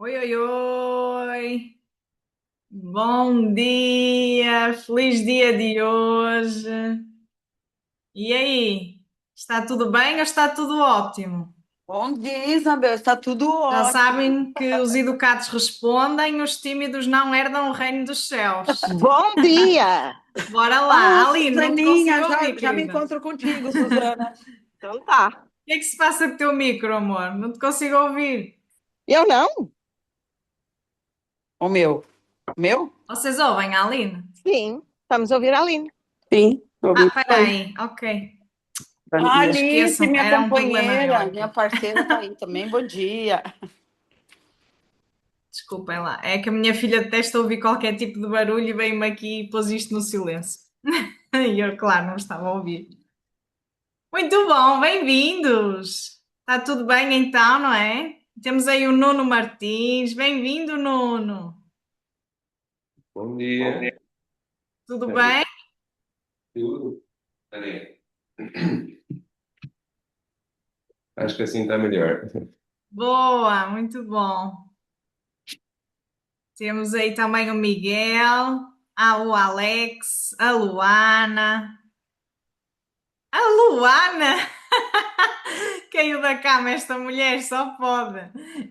Oi, oi, oi! Bom dia! Feliz dia de hoje! E aí? Está tudo bem ou está tudo ótimo? Bom dia, Isabel. Está tudo Já ótimo. sabem que os educados respondem, os tímidos não herdam o reino dos céus. Bom dia! Bora Oh, lá! Aline, não te consigo Suzaninha, ouvir, já me querida. encontro contigo, Suzana. Então tá. O que é que se passa com o teu micro, amor? Não te consigo ouvir. Eu não? O meu. Meu? Vocês ouvem a Aline? Sim, estamos a ouvir a Aline. Sim, Ah, ouvi espera bem. aí. Ok. Bom A dia. Alice, Esqueçam, minha era um problema meu companheira, minha aqui. parceira, está aí também. Bom dia. Desculpem lá. É que a minha filha detesta ouvir qualquer tipo de barulho e veio-me aqui e pôs isto no silêncio. E eu, claro, não estava a ouvir. Muito bom, bem-vindos! Está tudo bem então, não é? Temos aí o Nuno Martins. Bem-vindo, Nuno. Bom dia. Tudo Peraí, bem? tudo? Peraí. Acho que assim está melhor. Boa, muito bom. Temos aí também o Miguel, o Alex, a Luana. A Luana! Caiu da cama esta mulher, só pode.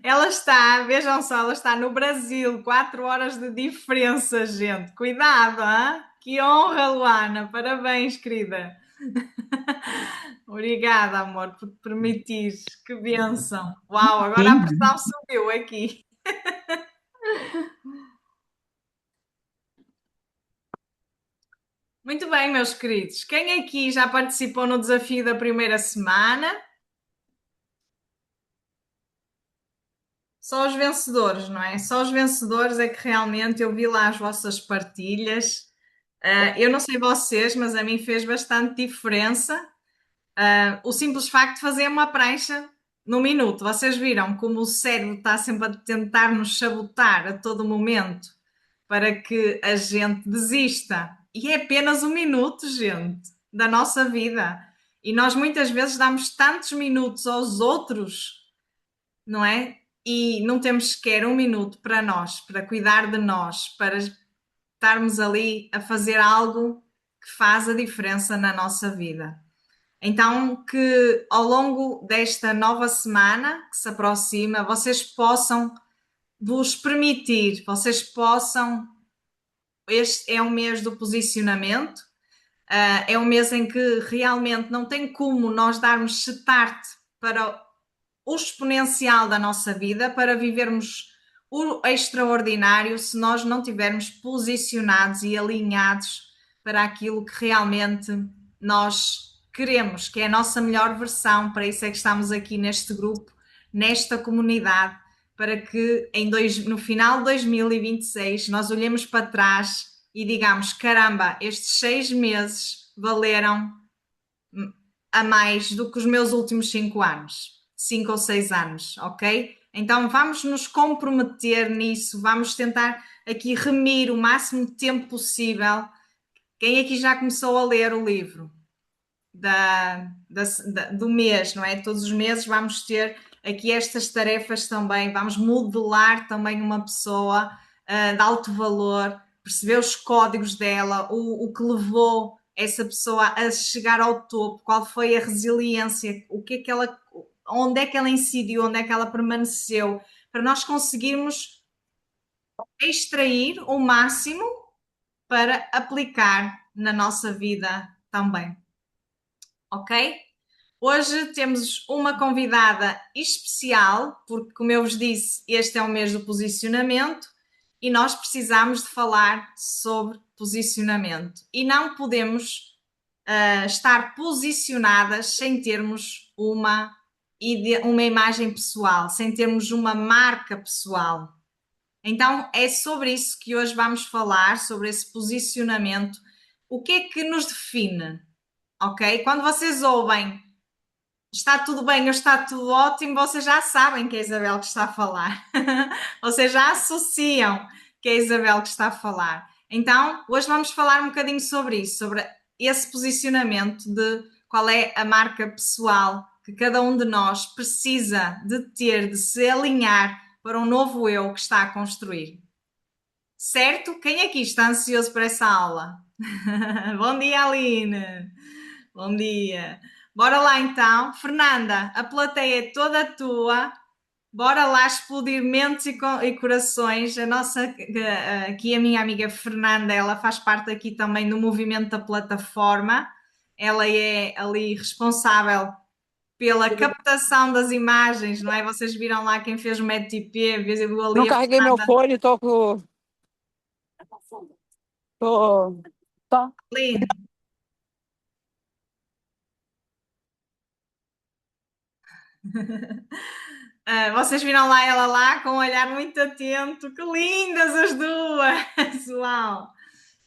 Ela está, vejam só, ela está no Brasil, 4 horas de diferença, gente. Cuidado, hein? Que honra, Luana. Parabéns, querida. Obrigada, amor, por te permitires. Que bênção. Uau, agora a Sim. pressão subiu aqui. Muito bem, meus queridos. Quem aqui já participou no desafio da primeira semana? Só os vencedores, não é? Só os vencedores é que realmente eu vi lá as vossas partilhas. Eu não sei vocês, mas a mim fez bastante diferença. O simples facto de fazer uma prancha no minuto. Vocês viram como o cérebro está sempre a tentar nos sabotar a todo momento para que a gente desista. E é apenas um minuto, gente, da nossa vida. E nós muitas vezes damos tantos minutos aos outros, não é? E não temos sequer um minuto para nós, para cuidar de nós, para estarmos ali a fazer algo que faz a diferença na nossa vida. Então, que ao longo desta nova semana que se aproxima, vocês possam vos permitir, vocês possam. Este é um mês do posicionamento, é um mês em que realmente não tem como nós darmos start para o exponencial da nossa vida, para vivermos o extraordinário, se nós não tivermos posicionados e alinhados para aquilo que realmente nós queremos, que é a nossa melhor versão. Para isso é que estamos aqui neste grupo, nesta comunidade, para que no final de 2026 nós olhemos para trás e digamos: caramba, estes 6 meses valeram a mais do que os meus últimos 5 anos, 5 ou 6 anos, ok? Então vamos nos comprometer nisso, vamos tentar aqui remir o máximo de tempo possível. Quem aqui já começou a ler o livro do mês, não é? Todos os meses vamos ter aqui estas tarefas também, vamos modelar também uma pessoa de alto valor, perceber os códigos dela, o que levou essa pessoa a chegar ao topo, qual foi a resiliência, o que é que ela, onde é que ela incidiu, onde é que ela permaneceu, para nós conseguirmos extrair o máximo para aplicar na nossa vida também, ok? Hoje temos uma convidada especial, porque, como eu vos disse, este é o mês do posicionamento e nós precisamos de falar sobre posicionamento. E não podemos estar posicionadas sem termos uma imagem pessoal, sem termos uma marca pessoal. Então é sobre isso que hoje vamos falar, sobre esse posicionamento. O que é que nos define? Ok? Quando vocês ouvem está tudo bem ou está tudo ótimo, vocês já sabem que é a Isabel que está a falar. Vocês já associam que é a Isabel que está a falar. Então, hoje vamos falar um bocadinho sobre isso, sobre esse posicionamento de qual é a marca pessoal que cada um de nós precisa de ter, de se alinhar para um novo eu que está a construir. Certo? Quem aqui está ansioso por essa aula? Bom dia, Aline! Bom dia! Bora lá então. Fernanda, a plateia é toda tua. Bora lá explodir mentes e corações. Aqui a minha amiga Fernanda, ela faz parte aqui também do movimento da plataforma. Ela é ali responsável pela captação das imagens, não é? Vocês viram lá quem fez o MedTP, viu ali Não a carreguei meu Fernanda. fone, tô com. Tô. Tá. Ali. Vocês viram lá ela lá com um olhar muito atento, que lindas as duas! Uau!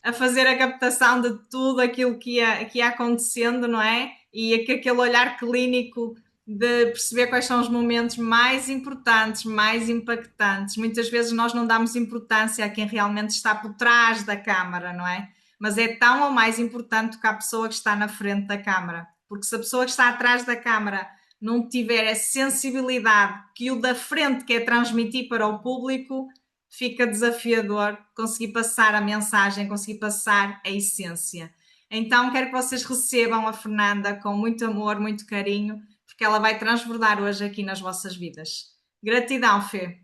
A fazer a captação de tudo aquilo que ia acontecendo, não é? E aquele olhar clínico de perceber quais são os momentos mais importantes, mais impactantes. Muitas vezes nós não damos importância a quem realmente está por trás da câmara, não é? Mas é tão ou mais importante que a pessoa que está na frente da câmara. Porque se a pessoa que está atrás da câmara não tiver a sensibilidade que o da frente quer transmitir para o público, fica desafiador conseguir passar a mensagem, conseguir passar a essência. Então, quero que vocês recebam a Fernanda com muito amor, muito carinho, porque ela vai transbordar hoje aqui nas vossas vidas. Gratidão, Fê,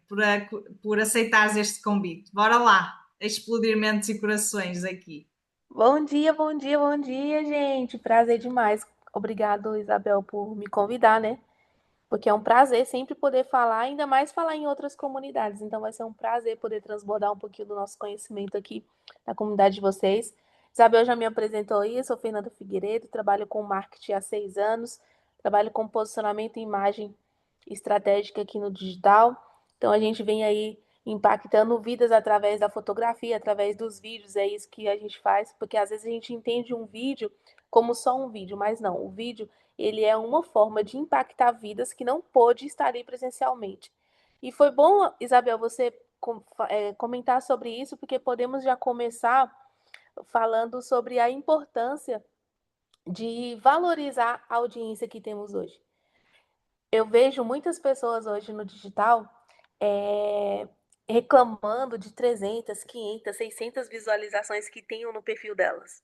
por aceitares este convite. Bora lá, explodir mentes e corações aqui. Bom dia, bom dia, bom dia, gente. Prazer demais. Obrigado, Isabel, por me convidar, né? Porque é um prazer sempre poder falar, ainda mais falar em outras comunidades. Então vai ser um prazer poder transbordar um pouquinho do nosso conhecimento aqui na comunidade de vocês. Isabel já me apresentou aí, eu sou Fernanda Figueiredo, trabalho com marketing há 6 anos, trabalho com posicionamento e imagem estratégica aqui no digital. Então a gente vem aí impactando vidas através da fotografia, através dos vídeos, é isso que a gente faz, porque às vezes a gente entende um vídeo como só um vídeo, mas não, o vídeo ele é uma forma de impactar vidas que não pôde estar ali presencialmente. E foi bom, Isabel, você comentar sobre isso, porque podemos já começar falando sobre a importância de valorizar a audiência que temos hoje. Eu vejo muitas pessoas hoje no digital reclamando de 300, 500, 600 visualizações que tenham no perfil delas.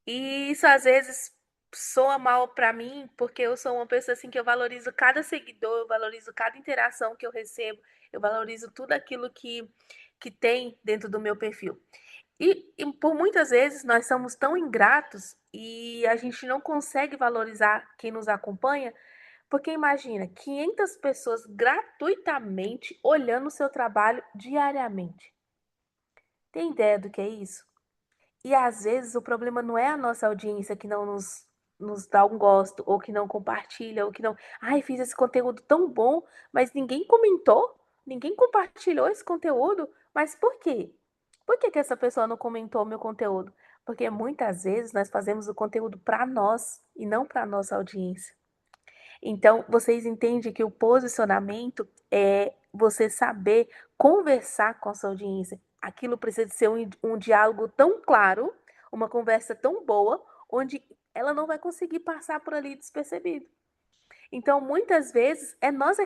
E isso às vezes soa mal para mim, porque eu sou uma pessoa assim que eu valorizo cada seguidor, eu valorizo cada interação que eu recebo, eu valorizo tudo aquilo que tem dentro do meu perfil. E por muitas vezes nós somos tão ingratos e a gente não consegue valorizar quem nos acompanha, porque imagina, 500 pessoas gratuitamente olhando o seu trabalho diariamente. Tem ideia do que é isso? E às vezes o problema não é a nossa audiência que não nos dá um gosto, ou que não compartilha, ou que não. Ai, fiz esse conteúdo tão bom, mas ninguém comentou, ninguém compartilhou esse conteúdo. Mas por quê? Por que essa pessoa não comentou o meu conteúdo? Porque muitas vezes nós fazemos o conteúdo para nós e não para a nossa audiência. Então, vocês entendem que o posicionamento é você saber conversar com a sua audiência. Aquilo precisa ser um diálogo tão claro, uma conversa tão boa, onde ela não vai conseguir passar por ali despercebido. Então, muitas vezes, é nós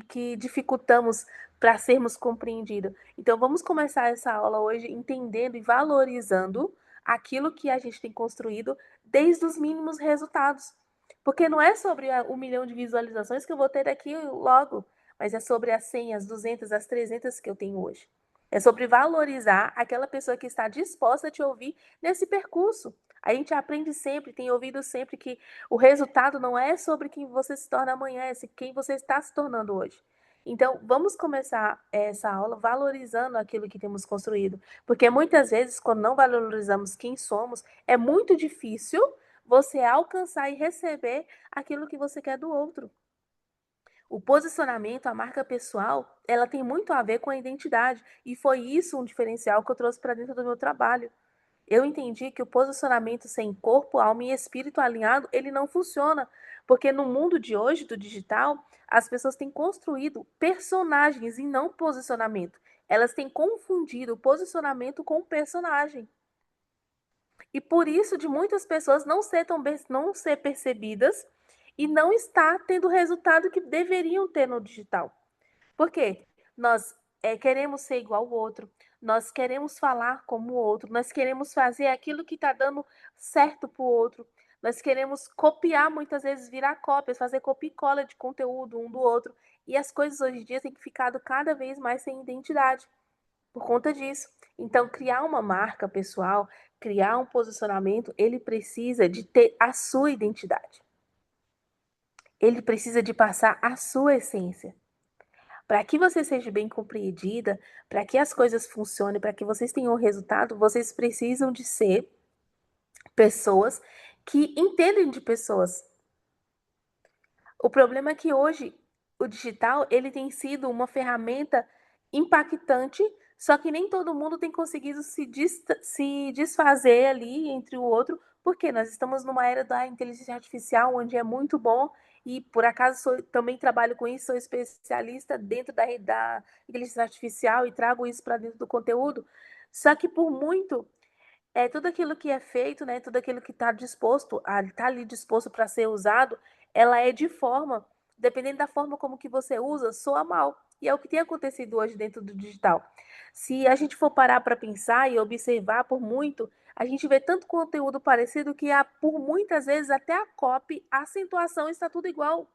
que dificultamos para sermos compreendidos. Então, vamos começar essa aula hoje entendendo e valorizando aquilo que a gente tem construído desde os mínimos resultados. Porque não é sobre 1 milhão de visualizações que eu vou ter daqui logo, mas é sobre as 100, as 200, as 300 que eu tenho hoje. É sobre valorizar aquela pessoa que está disposta a te ouvir nesse percurso. A gente aprende sempre, tem ouvido sempre que o resultado não é sobre quem você se torna amanhã, é quem você está se tornando hoje. Então, vamos começar essa aula valorizando aquilo que temos construído. Porque muitas vezes, quando não valorizamos quem somos, é muito difícil você alcançar e receber aquilo que você quer do outro. O posicionamento, a marca pessoal, ela tem muito a ver com a identidade. E foi isso um diferencial que eu trouxe para dentro do meu trabalho. Eu entendi que o posicionamento sem corpo, alma e espírito alinhado, ele não funciona. Porque no mundo de hoje, do digital, as pessoas têm construído personagens e não posicionamento. Elas têm confundido o posicionamento com o personagem. E por isso de muitas pessoas não ser percebidas e não estar tendo o resultado que deveriam ter no digital. Por quê? Nós queremos ser igual ao outro, nós queremos falar como o outro, nós queremos fazer aquilo que está dando certo para o outro, nós queremos copiar, muitas vezes virar cópias, fazer copia e cola de conteúdo um do outro. E as coisas hoje em dia têm ficado cada vez mais sem identidade por conta disso. Então, criar uma marca pessoal, criar um posicionamento, ele precisa de ter a sua identidade. Ele precisa de passar a sua essência. Para que você seja bem compreendida, para que as coisas funcionem, para que vocês tenham resultado, vocês precisam de ser pessoas que entendem de pessoas. O problema é que hoje o digital ele tem sido uma ferramenta impactante, só que nem todo mundo tem conseguido se desfazer ali entre o outro, porque nós estamos numa era da inteligência artificial, onde é muito bom, e por acaso também trabalho com isso, sou especialista dentro da inteligência artificial e trago isso para dentro do conteúdo. Só que por muito tudo aquilo que é feito, né, tudo aquilo que está disposto, tá ali disposto para ser usado, ela é de forma, dependendo da forma como que você usa, soa mal. E é o que tem acontecido hoje dentro do digital. Se a gente for parar para pensar e observar por muito, a gente vê tanto conteúdo parecido que por muitas vezes até a copy, a acentuação está tudo igual.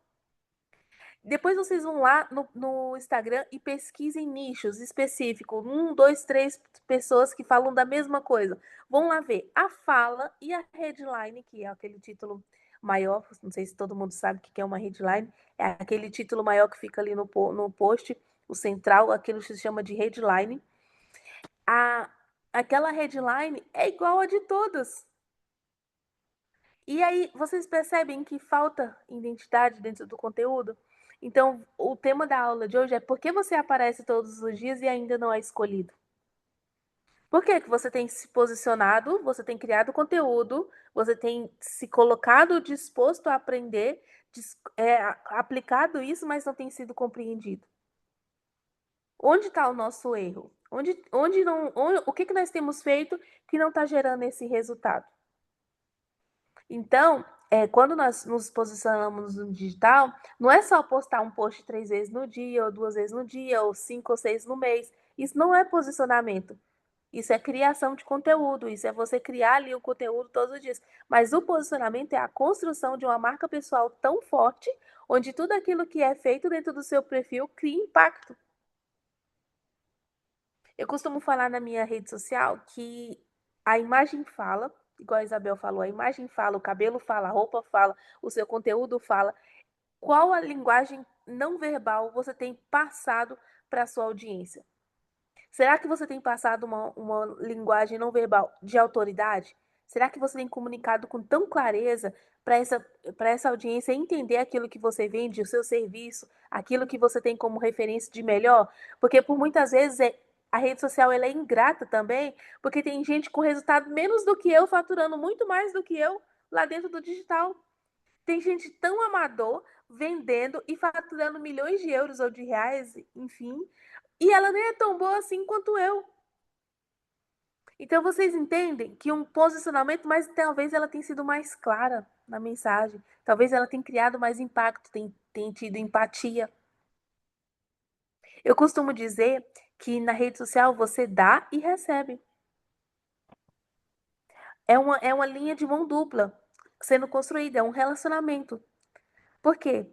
Depois vocês vão lá no Instagram e pesquisem nichos específicos, 1, 2, 3 pessoas que falam da mesma coisa. Vão lá ver a fala e a headline, que é aquele título maior, não sei se todo mundo sabe o que é uma headline, é aquele título maior que fica ali no post, o central, aquilo que se chama de headline. Aquela headline é igual a de todas. E aí, vocês percebem que falta identidade dentro do conteúdo? Então, o tema da aula de hoje é por que você aparece todos os dias e ainda não é escolhido? Por que você tem se posicionado, você tem criado conteúdo, você tem se colocado disposto a aprender, aplicado isso, mas não tem sido compreendido? Onde está o nosso erro? O que nós temos feito que não está gerando esse resultado? Então, quando nós nos posicionamos no digital, não é só postar um post 3 vezes no dia, ou 2 vezes no dia, ou 5 ou 6 no mês. Isso não é posicionamento. Isso é criação de conteúdo, isso é você criar ali o conteúdo todos os dias. Mas o posicionamento é a construção de uma marca pessoal tão forte, onde tudo aquilo que é feito dentro do seu perfil cria impacto. Eu costumo falar na minha rede social que a imagem fala, igual a Isabel falou, a imagem fala, o cabelo fala, a roupa fala, o seu conteúdo fala. Qual a linguagem não verbal você tem passado para a sua audiência? Será que você tem passado uma linguagem não verbal de autoridade? Será que você tem comunicado com tão clareza para essa audiência entender aquilo que você vende, o seu serviço, aquilo que você tem como referência de melhor? Porque por muitas vezes a rede social ela é ingrata também, porque tem gente com resultado menos do que eu, faturando muito mais do que eu lá dentro do digital. Tem gente tão amador vendendo e faturando milhões de euros ou de reais, enfim, e ela nem é tão boa assim quanto eu. Então vocês entendem que um posicionamento, mas talvez ela tenha sido mais clara na mensagem. Talvez ela tenha criado mais impacto, tenha tido empatia. Eu costumo dizer que na rede social você dá e recebe. É uma linha de mão dupla sendo construída, é um relacionamento. Por quê?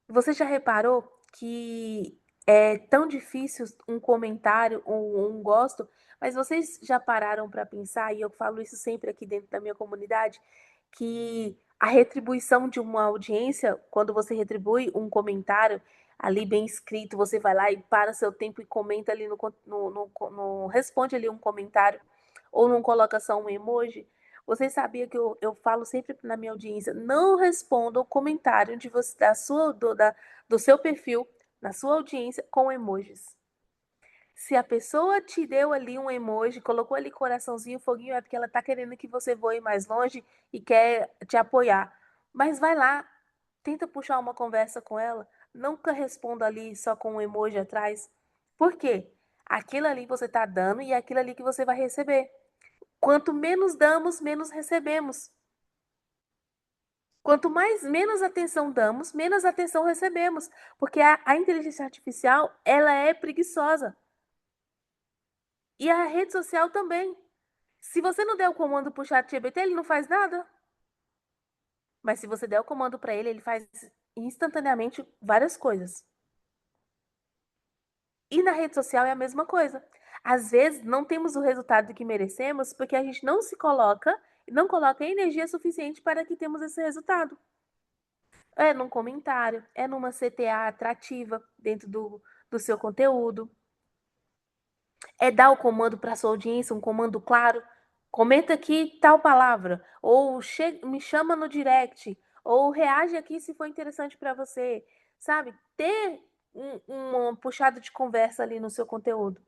Você já reparou que é tão difícil um comentário ou um gosto, mas vocês já pararam para pensar, e eu falo isso sempre aqui dentro da minha comunidade, que a retribuição de uma audiência, quando você retribui um comentário ali bem escrito, você vai lá e para seu tempo e comenta ali responde ali um comentário, ou não coloca só um emoji. Vocês sabiam que eu falo sempre na minha audiência, não responda o comentário de você, do seu perfil, na sua audiência, com emojis. Se a pessoa te deu ali um emoji, colocou ali coraçãozinho, foguinho, é porque ela tá querendo que você voe mais longe e quer te apoiar. Mas vai lá, tenta puxar uma conversa com ela, nunca responda ali só com um emoji atrás. Por quê? Aquilo ali você tá dando e é aquilo ali que você vai receber. Quanto menos damos, menos recebemos. Quanto menos atenção damos, menos atenção recebemos, porque a inteligência artificial, ela é preguiçosa. E a rede social também. Se você não der o comando para o ChatGPT, ele não faz nada. Mas se você der o comando para ele faz instantaneamente várias coisas. E na rede social é a mesma coisa. Às vezes não temos o resultado que merecemos porque a gente não coloca energia suficiente para que temos esse resultado. É num comentário, é numa CTA atrativa dentro do seu conteúdo. É dar o comando para sua audiência, um comando claro. Comenta aqui tal palavra, ou me chama no direct, ou reage aqui se for interessante para você, sabe? Ter uma puxada de conversa ali no seu conteúdo.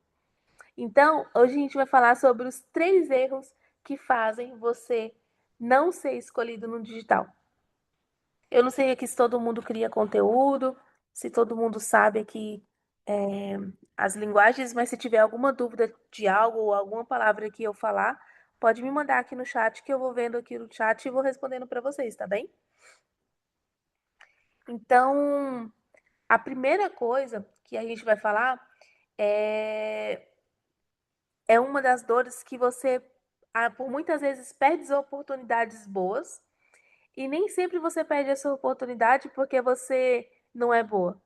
Então, hoje a gente vai falar sobre os 3 erros que fazem você não ser escolhido no digital. Eu não sei aqui se todo mundo cria conteúdo, se todo mundo sabe aqui as linguagens, mas se tiver alguma dúvida de algo ou alguma palavra que eu falar, pode me mandar aqui no chat que eu vou vendo aqui no chat e vou respondendo para vocês, tá bem? Então, a primeira coisa que a gente vai falar é uma das dores que você, por muitas vezes, perde oportunidades boas e nem sempre você perde essa oportunidade porque você não é boa,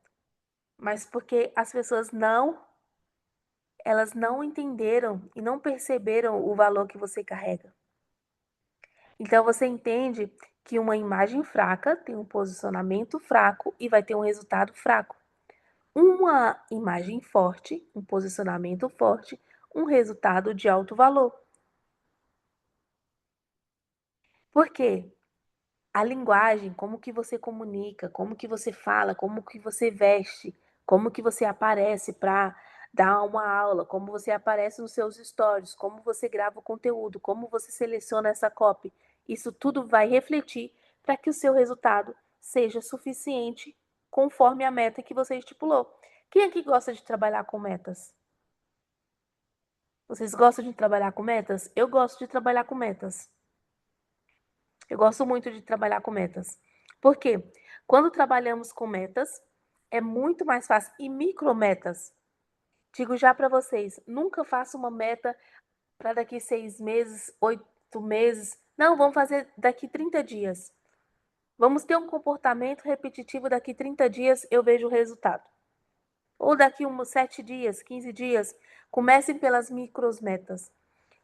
mas porque as pessoas elas não entenderam e não perceberam o valor que você carrega. Então você entende que uma imagem fraca tem um posicionamento fraco e vai ter um resultado fraco. Uma imagem forte, um posicionamento forte, um resultado de alto valor. Por quê? A linguagem, como que você comunica, como que você fala, como que você veste, como que você aparece para dar uma aula, como você aparece nos seus stories, como você grava o conteúdo, como você seleciona essa copy. Isso tudo vai refletir para que o seu resultado seja suficiente conforme a meta que você estipulou. Quem aqui gosta de trabalhar com metas? Vocês gostam de trabalhar com metas? Eu gosto de trabalhar com metas. Eu gosto muito de trabalhar com metas. Por quê? Quando trabalhamos com metas, é muito mais fácil. E micrometas. Digo já para vocês, nunca faça uma meta para daqui 6 meses, 8 meses. Não, vamos fazer daqui 30 dias. Vamos ter um comportamento repetitivo daqui 30 dias, eu vejo o resultado. Ou daqui uns 7 dias, 15 dias. Comecem pelas micrometas.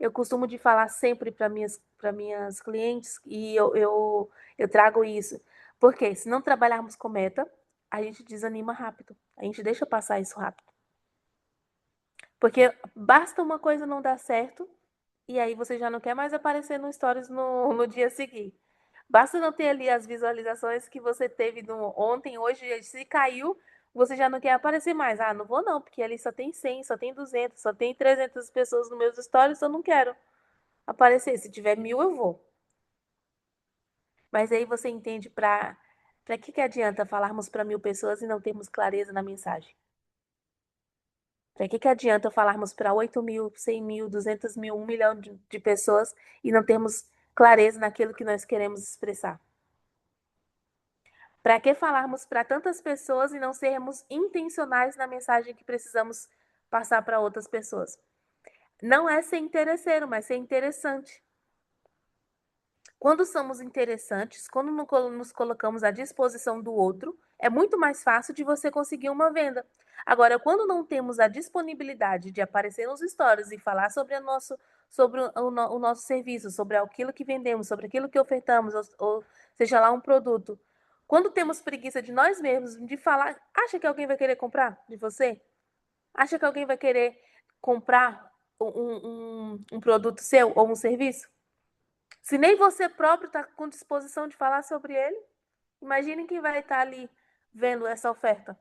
Eu costumo de falar sempre para minhas clientes e eu trago isso. Porque se não trabalharmos com meta, a gente desanima rápido. A gente deixa passar isso rápido. Porque basta uma coisa não dar certo e aí você já não quer mais aparecer no stories no dia seguinte. Basta não ter ali as visualizações que você teve ontem, hoje, se caiu, você já não quer aparecer mais. Ah, não vou não, porque ali só tem 100, só tem 200, só tem 300 pessoas nos meus stories, eu não quero aparecer. Se tiver 1000, eu vou. Mas aí você entende para que adianta falarmos para 1000 pessoas e não termos clareza na mensagem? Para que adianta falarmos para 8.000, 100.000, 200.000, 1 milhão de pessoas e não termos clareza naquilo que nós queremos expressar? Para que falarmos para tantas pessoas e não sermos intencionais na mensagem que precisamos passar para outras pessoas? Não é ser interesseiro, mas ser interessante. Quando somos interessantes, quando nos colocamos à disposição do outro, é muito mais fácil de você conseguir uma venda. Agora, quando não temos a disponibilidade de aparecer nos stories e falar sobre o nosso serviço, sobre aquilo que vendemos, sobre aquilo que ofertamos, ou seja lá um produto, quando temos preguiça de nós mesmos, de falar, acha que alguém vai querer comprar de você? Acha que alguém vai querer comprar um produto seu ou um serviço? Se nem você próprio está com disposição de falar sobre ele, imagine quem vai estar ali vendo essa oferta.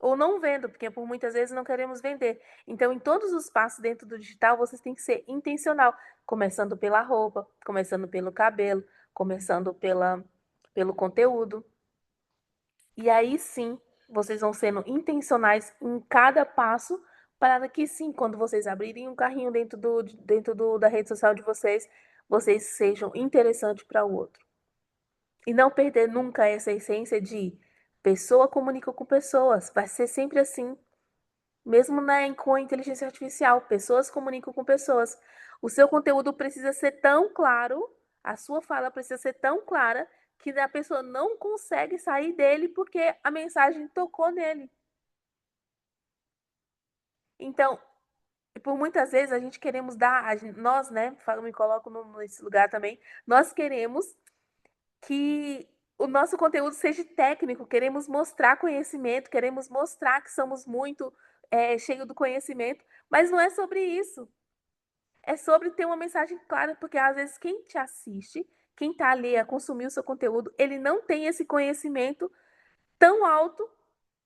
Ou não vendo, porque por muitas vezes não queremos vender. Então, em todos os passos dentro do digital, vocês têm que ser intencional. Começando pela roupa, começando pelo cabelo, começando pelo conteúdo. E aí sim, vocês vão sendo intencionais em cada passo para que sim, quando vocês abrirem um carrinho dentro da rede social de vocês, vocês sejam interessantes para o outro. E não perder nunca essa essência de pessoa comunica com pessoas. Vai ser sempre assim. Mesmo com a inteligência artificial, pessoas comunicam com pessoas. O seu conteúdo precisa ser tão claro, a sua fala precisa ser tão clara, que a pessoa não consegue sair dele porque a mensagem tocou nele. Então, por muitas vezes a gente queremos nós, né, eu me coloco nesse lugar também, nós queremos que o nosso conteúdo seja técnico, queremos mostrar conhecimento, queremos mostrar que somos muito cheio do conhecimento, mas não é sobre isso. É sobre ter uma mensagem clara, porque às vezes quem te assiste, quem está ali a consumir o seu conteúdo, ele não tem esse conhecimento tão alto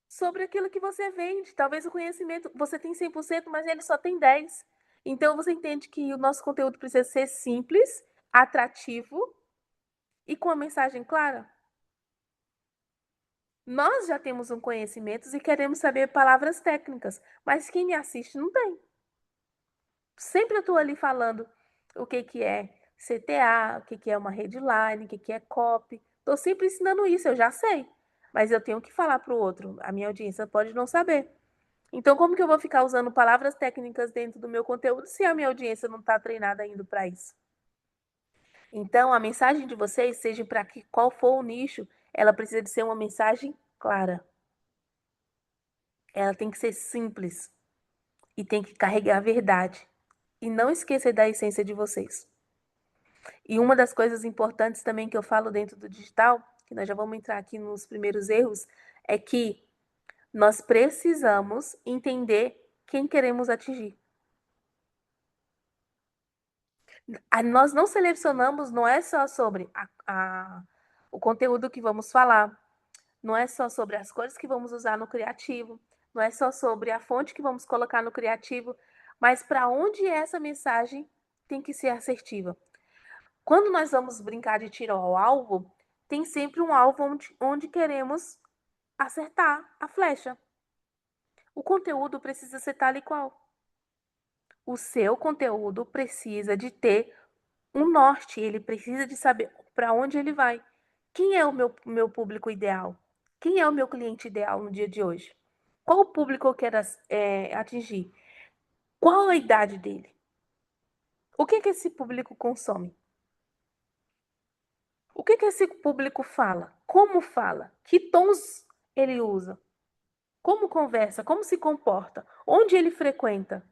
sobre aquilo que você vende. Talvez o conhecimento, você tem 100%, mas ele só tem 10%. Então você entende que o nosso conteúdo precisa ser simples, atrativo e com a mensagem clara? Nós já temos um conhecimento e queremos saber palavras técnicas, mas quem me assiste não tem. Sempre eu estou ali falando o que é CTA, o que é uma headline, o que é copy. Estou sempre ensinando isso, eu já sei. Mas eu tenho que falar para o outro. A minha audiência pode não saber. Então, como que eu vou ficar usando palavras técnicas dentro do meu conteúdo se a minha audiência não está treinada ainda para isso? Então, a mensagem de vocês, seja para qual for o nicho, ela precisa de ser uma mensagem clara. Ela tem que ser simples e tem que carregar a verdade. E não esquecer da essência de vocês. E uma das coisas importantes também que eu falo dentro do digital, que nós já vamos entrar aqui nos primeiros erros, é que nós precisamos entender quem queremos atingir. Nós não selecionamos, não é só sobre o conteúdo que vamos falar, não é só sobre as cores que vamos usar no criativo, não é só sobre a fonte que vamos colocar no criativo, mas para onde essa mensagem tem que ser assertiva. Quando nós vamos brincar de tiro ao alvo, tem sempre um alvo onde queremos acertar a flecha. O conteúdo precisa ser tal e qual. O seu conteúdo precisa de ter um norte, ele precisa de saber para onde ele vai. Quem é o meu público ideal? Quem é o meu cliente ideal no dia de hoje? Qual o público eu quero atingir? Qual a idade dele? O que esse público consome? O que esse público fala? Como fala? Que tons ele usa? Como conversa? Como se comporta? Onde ele frequenta?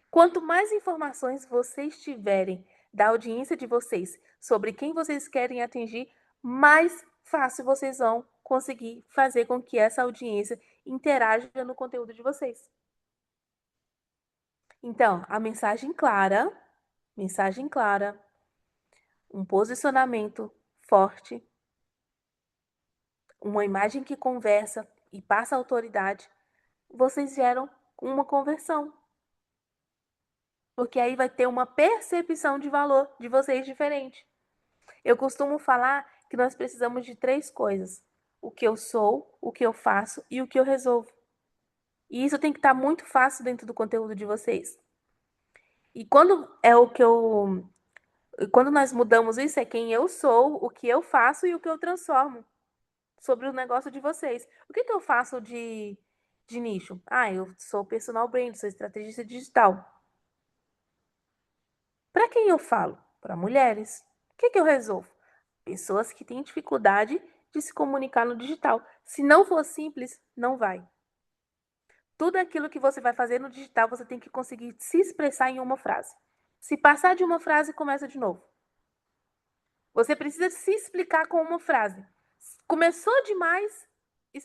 Quanto mais informações vocês tiverem da audiência de vocês sobre quem vocês querem atingir, mais fácil vocês vão conseguir fazer com que essa audiência interaja no conteúdo de vocês. Então, a mensagem clara, um posicionamento forte, uma imagem que conversa e passa autoridade, vocês geram uma conversão. Porque aí vai ter uma percepção de valor de vocês diferente. Eu costumo falar que nós precisamos de 3 coisas: o que eu sou, o que eu faço e o que eu resolvo. E isso tem que estar muito fácil dentro do conteúdo de vocês. E quando nós mudamos isso, é quem eu sou, o que eu faço e o que eu transformo sobre o negócio de vocês. O que eu faço de nicho? Eu sou personal brand, sou estrategista digital. Para quem eu falo? Para mulheres. O que eu resolvo? Pessoas que têm dificuldade de se comunicar no digital. Se não for simples, não vai. Tudo aquilo que você vai fazer no digital, você tem que conseguir se expressar em uma frase. Se passar de uma frase, começa de novo. Você precisa se explicar com uma frase. Começou demais,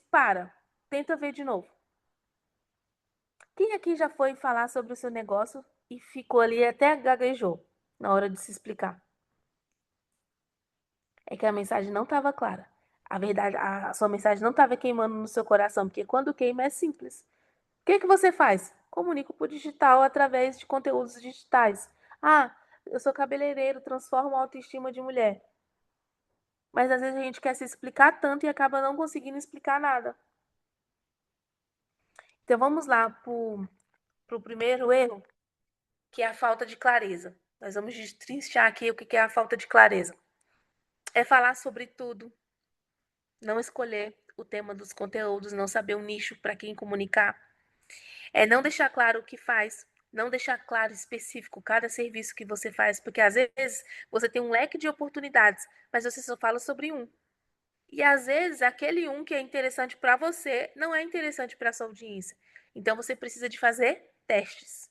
para. Tenta ver de novo. Quem aqui já foi falar sobre o seu negócio e ficou ali até gaguejou na hora de se explicar? É que a mensagem não estava clara. A verdade, a sua mensagem não estava queimando no seu coração, porque quando queima é simples. O que você faz? Comunico por digital através de conteúdos digitais. Eu sou cabeleireiro, transformo a autoestima de mulher. Mas às vezes a gente quer se explicar tanto e acaba não conseguindo explicar nada. Então vamos lá para o primeiro erro, que é a falta de clareza. Nós vamos destrinchar aqui o que é a falta de clareza. É falar sobre tudo, não escolher o tema dos conteúdos, não saber o nicho para quem comunicar. É não deixar claro o que faz, não deixar claro específico cada serviço que você faz, porque às vezes você tem um leque de oportunidades, mas você só fala sobre um. E às vezes aquele um que é interessante para você não é interessante para sua audiência. Então você precisa de fazer testes.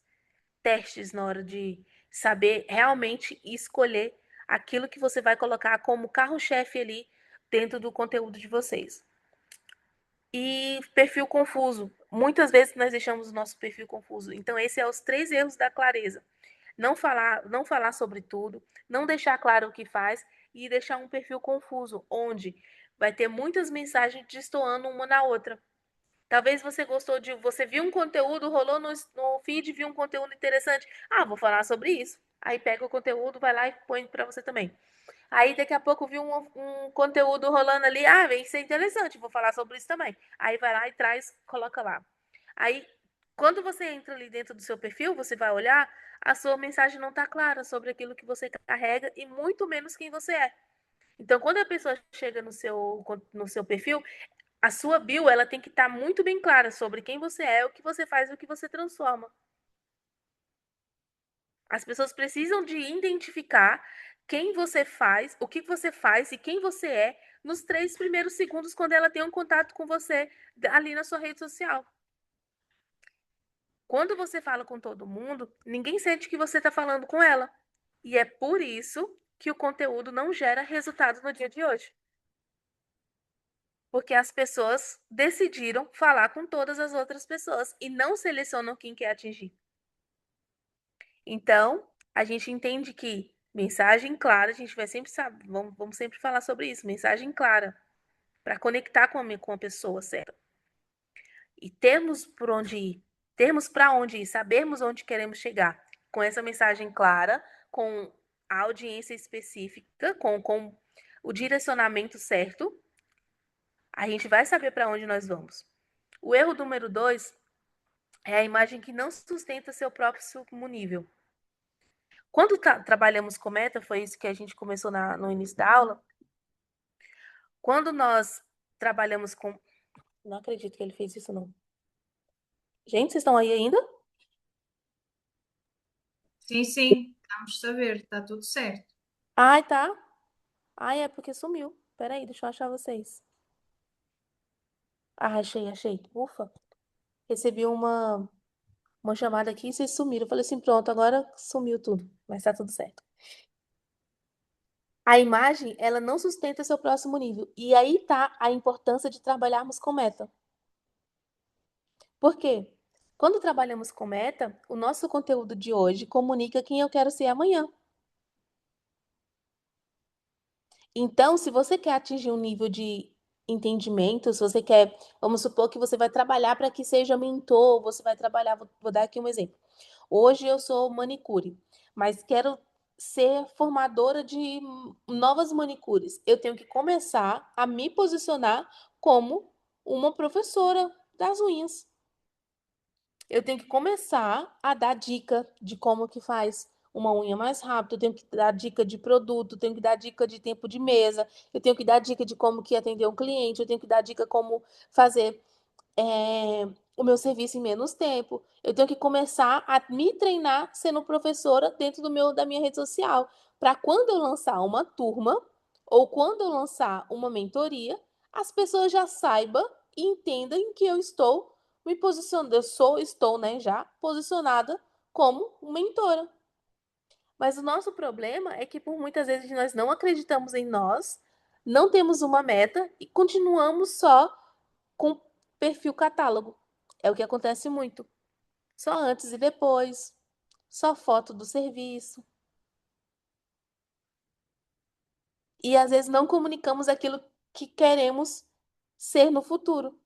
Testes na hora de saber realmente escolher aquilo que você vai colocar como carro-chefe ali dentro do conteúdo de vocês. E perfil confuso. Muitas vezes nós deixamos o nosso perfil confuso. Então, esse é os 3 erros da clareza. Não falar sobre tudo, não deixar claro o que faz e deixar um perfil confuso, onde vai ter muitas mensagens destoando uma na outra. Talvez você viu um conteúdo, rolou no feed, viu um conteúdo interessante. Ah, vou falar sobre isso. Aí pega o conteúdo, vai lá e põe para você também. Aí daqui a pouco viu um conteúdo rolando ali, isso é interessante, vou falar sobre isso também. Aí vai lá e traz, coloca lá. Aí, quando você entra ali dentro do seu perfil, você vai olhar, a sua mensagem não está clara sobre aquilo que você carrega e muito menos quem você é. Então, quando a pessoa chega no seu perfil, a sua bio ela tem que estar muito bem clara sobre quem você é, o que você faz e o que você transforma. As pessoas precisam de identificar quem você faz, o que você faz e quem você é nos 3 primeiros segundos quando ela tem um contato com você ali na sua rede social. Quando você fala com todo mundo, ninguém sente que você está falando com ela. E é por isso que o conteúdo não gera resultado no dia de hoje. Porque as pessoas decidiram falar com todas as outras pessoas e não selecionam quem quer atingir. Então, a gente entende que mensagem clara, a gente vai sempre saber, vamos sempre falar sobre isso, mensagem clara, para conectar com a pessoa certa. E termos por onde ir, termos para onde ir, sabermos onde queremos chegar, com essa mensagem clara, com a audiência específica, com o direcionamento certo, a gente vai saber para onde nós vamos. O erro número 2 é a imagem que não sustenta seu próprio nível. Quando trabalhamos com meta, foi isso que a gente começou no início da aula. Quando nós trabalhamos com. Não acredito que ele fez isso, não. Gente, vocês estão aí ainda? Sim, sim, vamos saber, está tudo certo. Ai, tá. Ai, é porque sumiu. Peraí, deixa eu achar vocês. Ah, achei. Ufa. Recebi uma chamada aqui e vocês sumiram. Eu falei assim, pronto, agora sumiu tudo. Mas tá tudo certo. A imagem, ela não sustenta seu próximo nível. E aí tá a importância de trabalharmos com meta. Por quê? Quando trabalhamos com meta, o nosso conteúdo de hoje comunica quem eu quero ser amanhã. Então, se você quer atingir um nível de entendimento, se você quer, vamos supor que você vai trabalhar para que seja mentor, você vai trabalhar, vou dar aqui um exemplo. Hoje eu sou manicure, mas quero ser formadora de novas manicures. Eu tenho que começar a me posicionar como uma professora das unhas. Eu tenho que começar a dar dica de como que faz uma unha mais rápido, eu tenho que dar dica de produto, eu tenho que dar dica de tempo de mesa, eu tenho que dar dica de como que atender um cliente, eu tenho que dar dica como fazer o meu serviço em menos tempo. Eu tenho que começar a me treinar sendo professora dentro da minha rede social, para quando eu lançar uma turma ou quando eu lançar uma mentoria, as pessoas já saibam e entendam que eu estou me posicionando, estou, né, já posicionada como mentora. Mas o nosso problema é que por muitas vezes nós não acreditamos em nós, não temos uma meta e continuamos só com perfil catálogo. É o que acontece muito. Só antes e depois, só foto do serviço. E às vezes não comunicamos aquilo que queremos ser no futuro.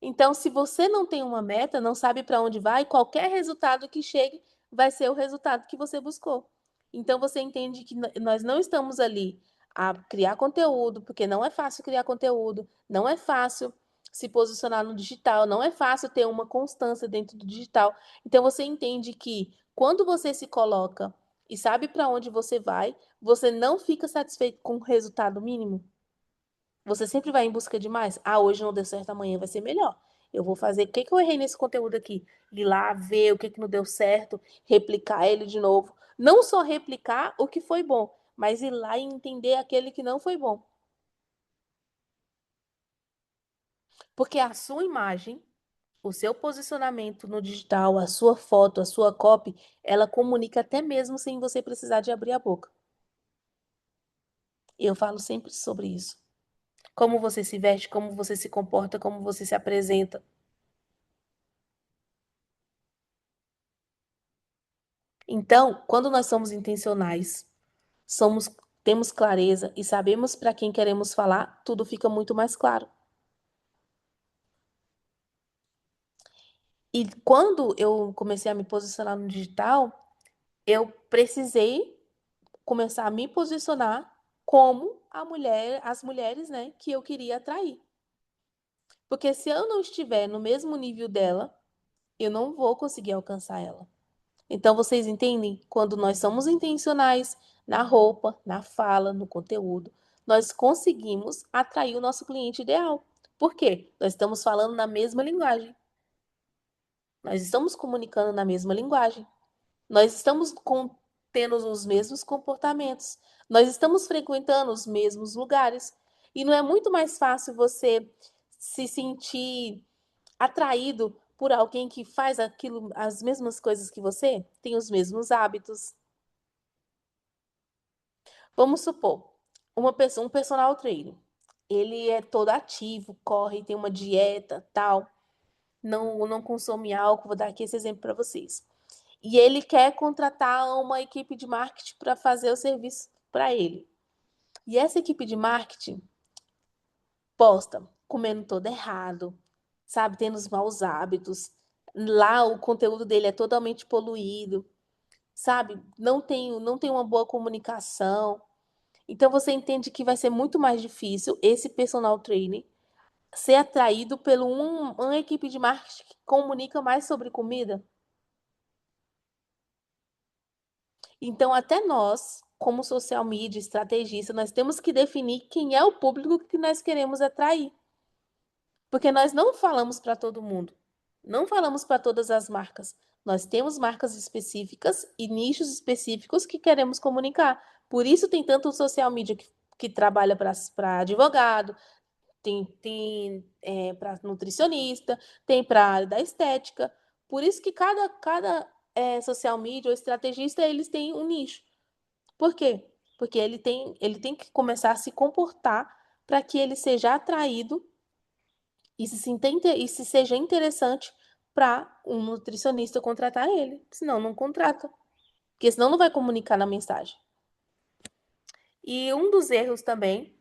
Então, se você não tem uma meta, não sabe para onde vai, qualquer resultado que chegue vai ser o resultado que você buscou. Então, você entende que nós não estamos ali a criar conteúdo, porque não é fácil criar conteúdo, não é fácil se posicionar no digital, não é fácil ter uma constância dentro do digital. Então, você entende que quando você se coloca e sabe para onde você vai, você não fica satisfeito com o resultado mínimo? Você sempre vai em busca de mais? Ah, hoje não deu certo, amanhã vai ser melhor. Eu vou fazer. O que que eu errei nesse conteúdo aqui? Ir lá ver o que que não deu certo, replicar ele de novo. Não só replicar o que foi bom, mas ir lá e entender aquele que não foi bom. Porque a sua imagem, o seu posicionamento no digital, a sua foto, a sua copy, ela comunica até mesmo sem você precisar de abrir a boca. Eu falo sempre sobre isso. Como você se veste, como você se comporta, como você se apresenta. Então, quando nós somos intencionais, temos clareza e sabemos para quem queremos falar, tudo fica muito mais claro. E quando eu comecei a me posicionar no digital, eu precisei começar a me posicionar como as mulheres, né, que eu queria atrair. Porque se eu não estiver no mesmo nível dela, eu não vou conseguir alcançar ela. Então, vocês entendem? Quando nós somos intencionais na roupa, na fala, no conteúdo, nós conseguimos atrair o nosso cliente ideal. Por quê? Nós estamos falando na mesma linguagem. Nós estamos comunicando na mesma linguagem. Nós estamos tendo os mesmos comportamentos. Nós estamos frequentando os mesmos lugares. E não é muito mais fácil você se sentir atraído por alguém que faz aquilo, as mesmas coisas que você, tem os mesmos hábitos. Vamos supor, um personal trainer. Ele é todo ativo, corre, tem uma dieta, tal, não consome álcool, vou dar aqui esse exemplo para vocês. E ele quer contratar uma equipe de marketing para fazer o serviço para ele. E essa equipe de marketing posta comendo todo errado, sabe, tendo os maus hábitos. Lá o conteúdo dele é totalmente poluído, sabe? Não tem uma boa comunicação. Então você entende que vai ser muito mais difícil esse personal trainer ser atraído por uma equipe de marketing que comunica mais sobre comida. Então até nós, como social media, estrategista, nós temos que definir quem é o público que nós queremos atrair. Porque nós não falamos para todo mundo. Não falamos para todas as marcas. Nós temos marcas específicas e nichos específicos que queremos comunicar. Por isso tem tanto social media que trabalha para advogado, tem para nutricionista, tem para a área da estética. Por isso que cada social media ou estrategista, eles têm um nicho. Por quê? Porque ele tem que começar a se comportar para que ele seja atraído e se seja interessante para um nutricionista contratar ele. Senão, não contrata. Porque senão não vai comunicar na mensagem. E um dos erros também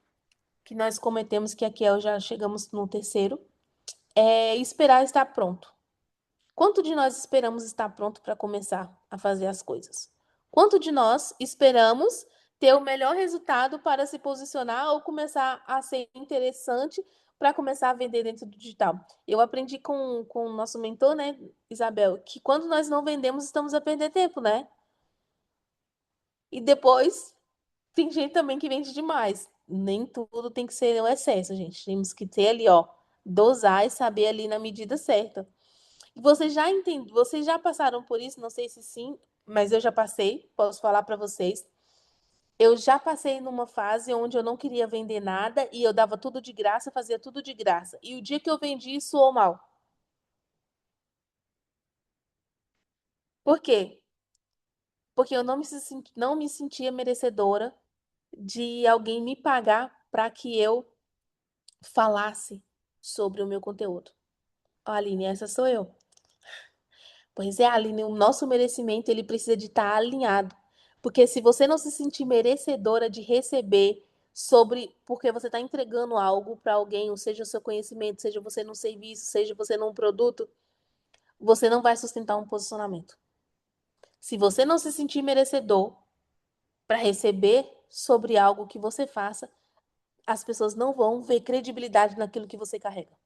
que nós cometemos, que aqui já chegamos no terceiro, é esperar estar pronto. Quanto de nós esperamos estar pronto para começar a fazer as coisas? Quanto de nós esperamos ter o melhor resultado para se posicionar ou começar a ser interessante para começar a vender dentro do digital? Eu aprendi com o nosso mentor, né, Isabel, que quando nós não vendemos, estamos a perder tempo, né? E depois, tem gente também que vende demais. Nem tudo tem que ser o excesso, gente. Temos que ter ali, ó, dosar e saber ali na medida certa. Vocês já passaram por isso? Não sei se sim, mas eu já passei, posso falar para vocês. Eu já passei numa fase onde eu não queria vender nada e eu dava tudo de graça, fazia tudo de graça. E o dia que eu vendi, soou mal. Por quê? Porque eu não me sentia merecedora de alguém me pagar para que eu falasse sobre o meu conteúdo. Ó, Aline, essa sou eu. Pois é, Aline, o nosso merecimento ele precisa de estar alinhado. Porque se você não se sentir merecedora de receber porque você está entregando algo para alguém, ou seja o seu conhecimento, seja você num serviço, seja você num produto, você não vai sustentar um posicionamento. Se você não se sentir merecedor para receber sobre algo que você faça, as pessoas não vão ver credibilidade naquilo que você carrega.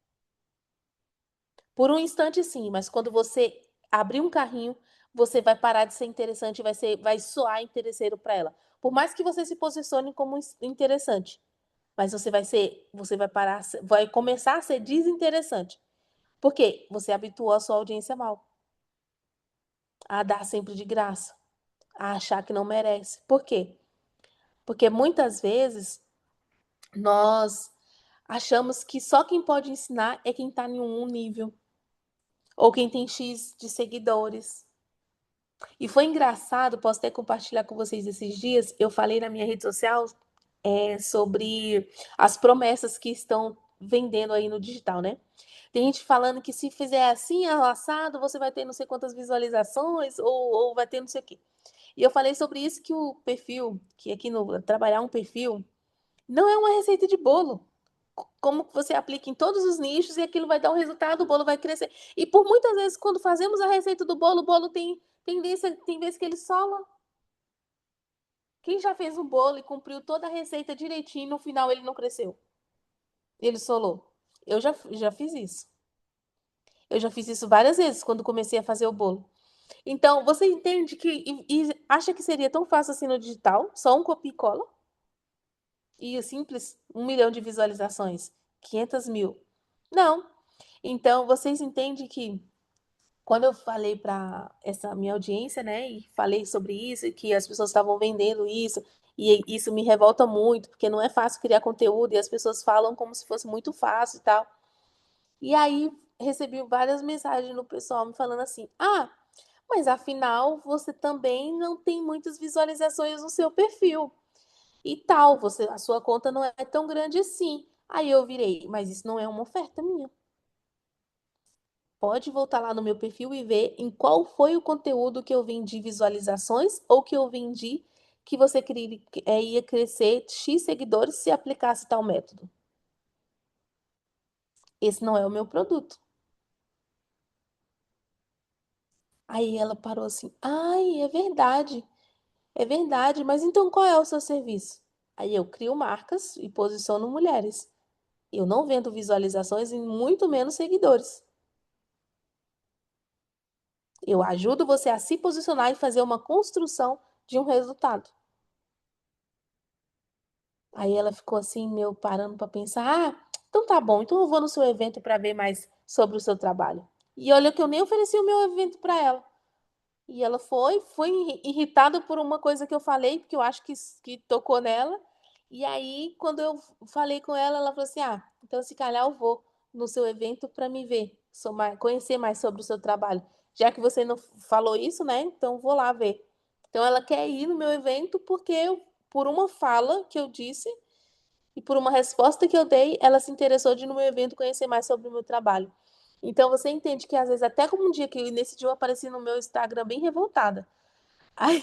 Por um instante, sim, mas quando você abrir um carrinho, você vai parar de ser interessante, vai soar interesseiro para ela. Por mais que você se posicione como interessante, mas você vai começar a ser desinteressante. Por quê? Você habituou a sua audiência mal, a dar sempre de graça, a achar que não merece. Por quê? Porque muitas vezes nós achamos que só quem pode ensinar é quem está em um nível, ou quem tem X de seguidores. E foi engraçado, posso até compartilhar com vocês esses dias, eu falei na minha rede social sobre as promessas que estão vendendo aí no digital, né? Tem gente falando que se fizer assim, assado, você vai ter não sei quantas visualizações, ou vai ter não sei o quê. E eu falei sobre isso, que o perfil, que aqui no trabalhar um perfil, não é uma receita de bolo. Como que você aplica em todos os nichos e aquilo vai dar um resultado, o bolo vai crescer. E por muitas vezes, quando fazemos a receita do bolo, o bolo tem tendência, tem vezes que ele sola. Quem já fez um bolo e cumpriu toda a receita direitinho, no final ele não cresceu? Ele solou. Eu já fiz isso. Eu já fiz isso várias vezes quando comecei a fazer o bolo. Então, você entende que e acha que seria tão fácil assim no digital? Só um copia e cola? E o simples, 1 milhão de visualizações, 500 mil. Não. Então, vocês entendem que quando eu falei para essa minha audiência, né, e falei sobre isso, que as pessoas estavam vendendo isso, e isso me revolta muito, porque não é fácil criar conteúdo e as pessoas falam como se fosse muito fácil e tal. E aí recebi várias mensagens no pessoal me falando assim: "Ah, mas afinal você também não tem muitas visualizações no seu perfil e tal, a sua conta não é tão grande assim". Aí eu virei: "Mas isso não é uma oferta minha". Pode voltar lá no meu perfil e ver em qual foi o conteúdo que eu vendi visualizações ou que eu vendi que você ia crescer X seguidores se aplicasse tal método. Esse não é o meu produto. Aí ela parou assim: ai, é verdade, mas então qual é o seu serviço? Aí eu crio marcas e posiciono mulheres. Eu não vendo visualizações e muito menos seguidores. Eu ajudo você a se posicionar e fazer uma construção de um resultado. Aí ela ficou assim, meu, parando para pensar: ah, então tá bom, então eu vou no seu evento para ver mais sobre o seu trabalho. E olha que eu nem ofereci o meu evento para ela. E ela foi irritada por uma coisa que eu falei, porque eu acho que tocou nela. E aí, quando eu falei com ela, ela falou assim: ah, então se calhar eu vou no seu evento para me ver, conhecer mais sobre o seu trabalho. Já que você não falou isso, né? Então vou lá ver. Então ela quer ir no meu evento porque por uma fala que eu disse e por uma resposta que eu dei, ela se interessou de ir no meu evento conhecer mais sobre o meu trabalho. Então você entende que às vezes até como um dia que nesse dia eu apareci no meu Instagram bem revoltada. Aí,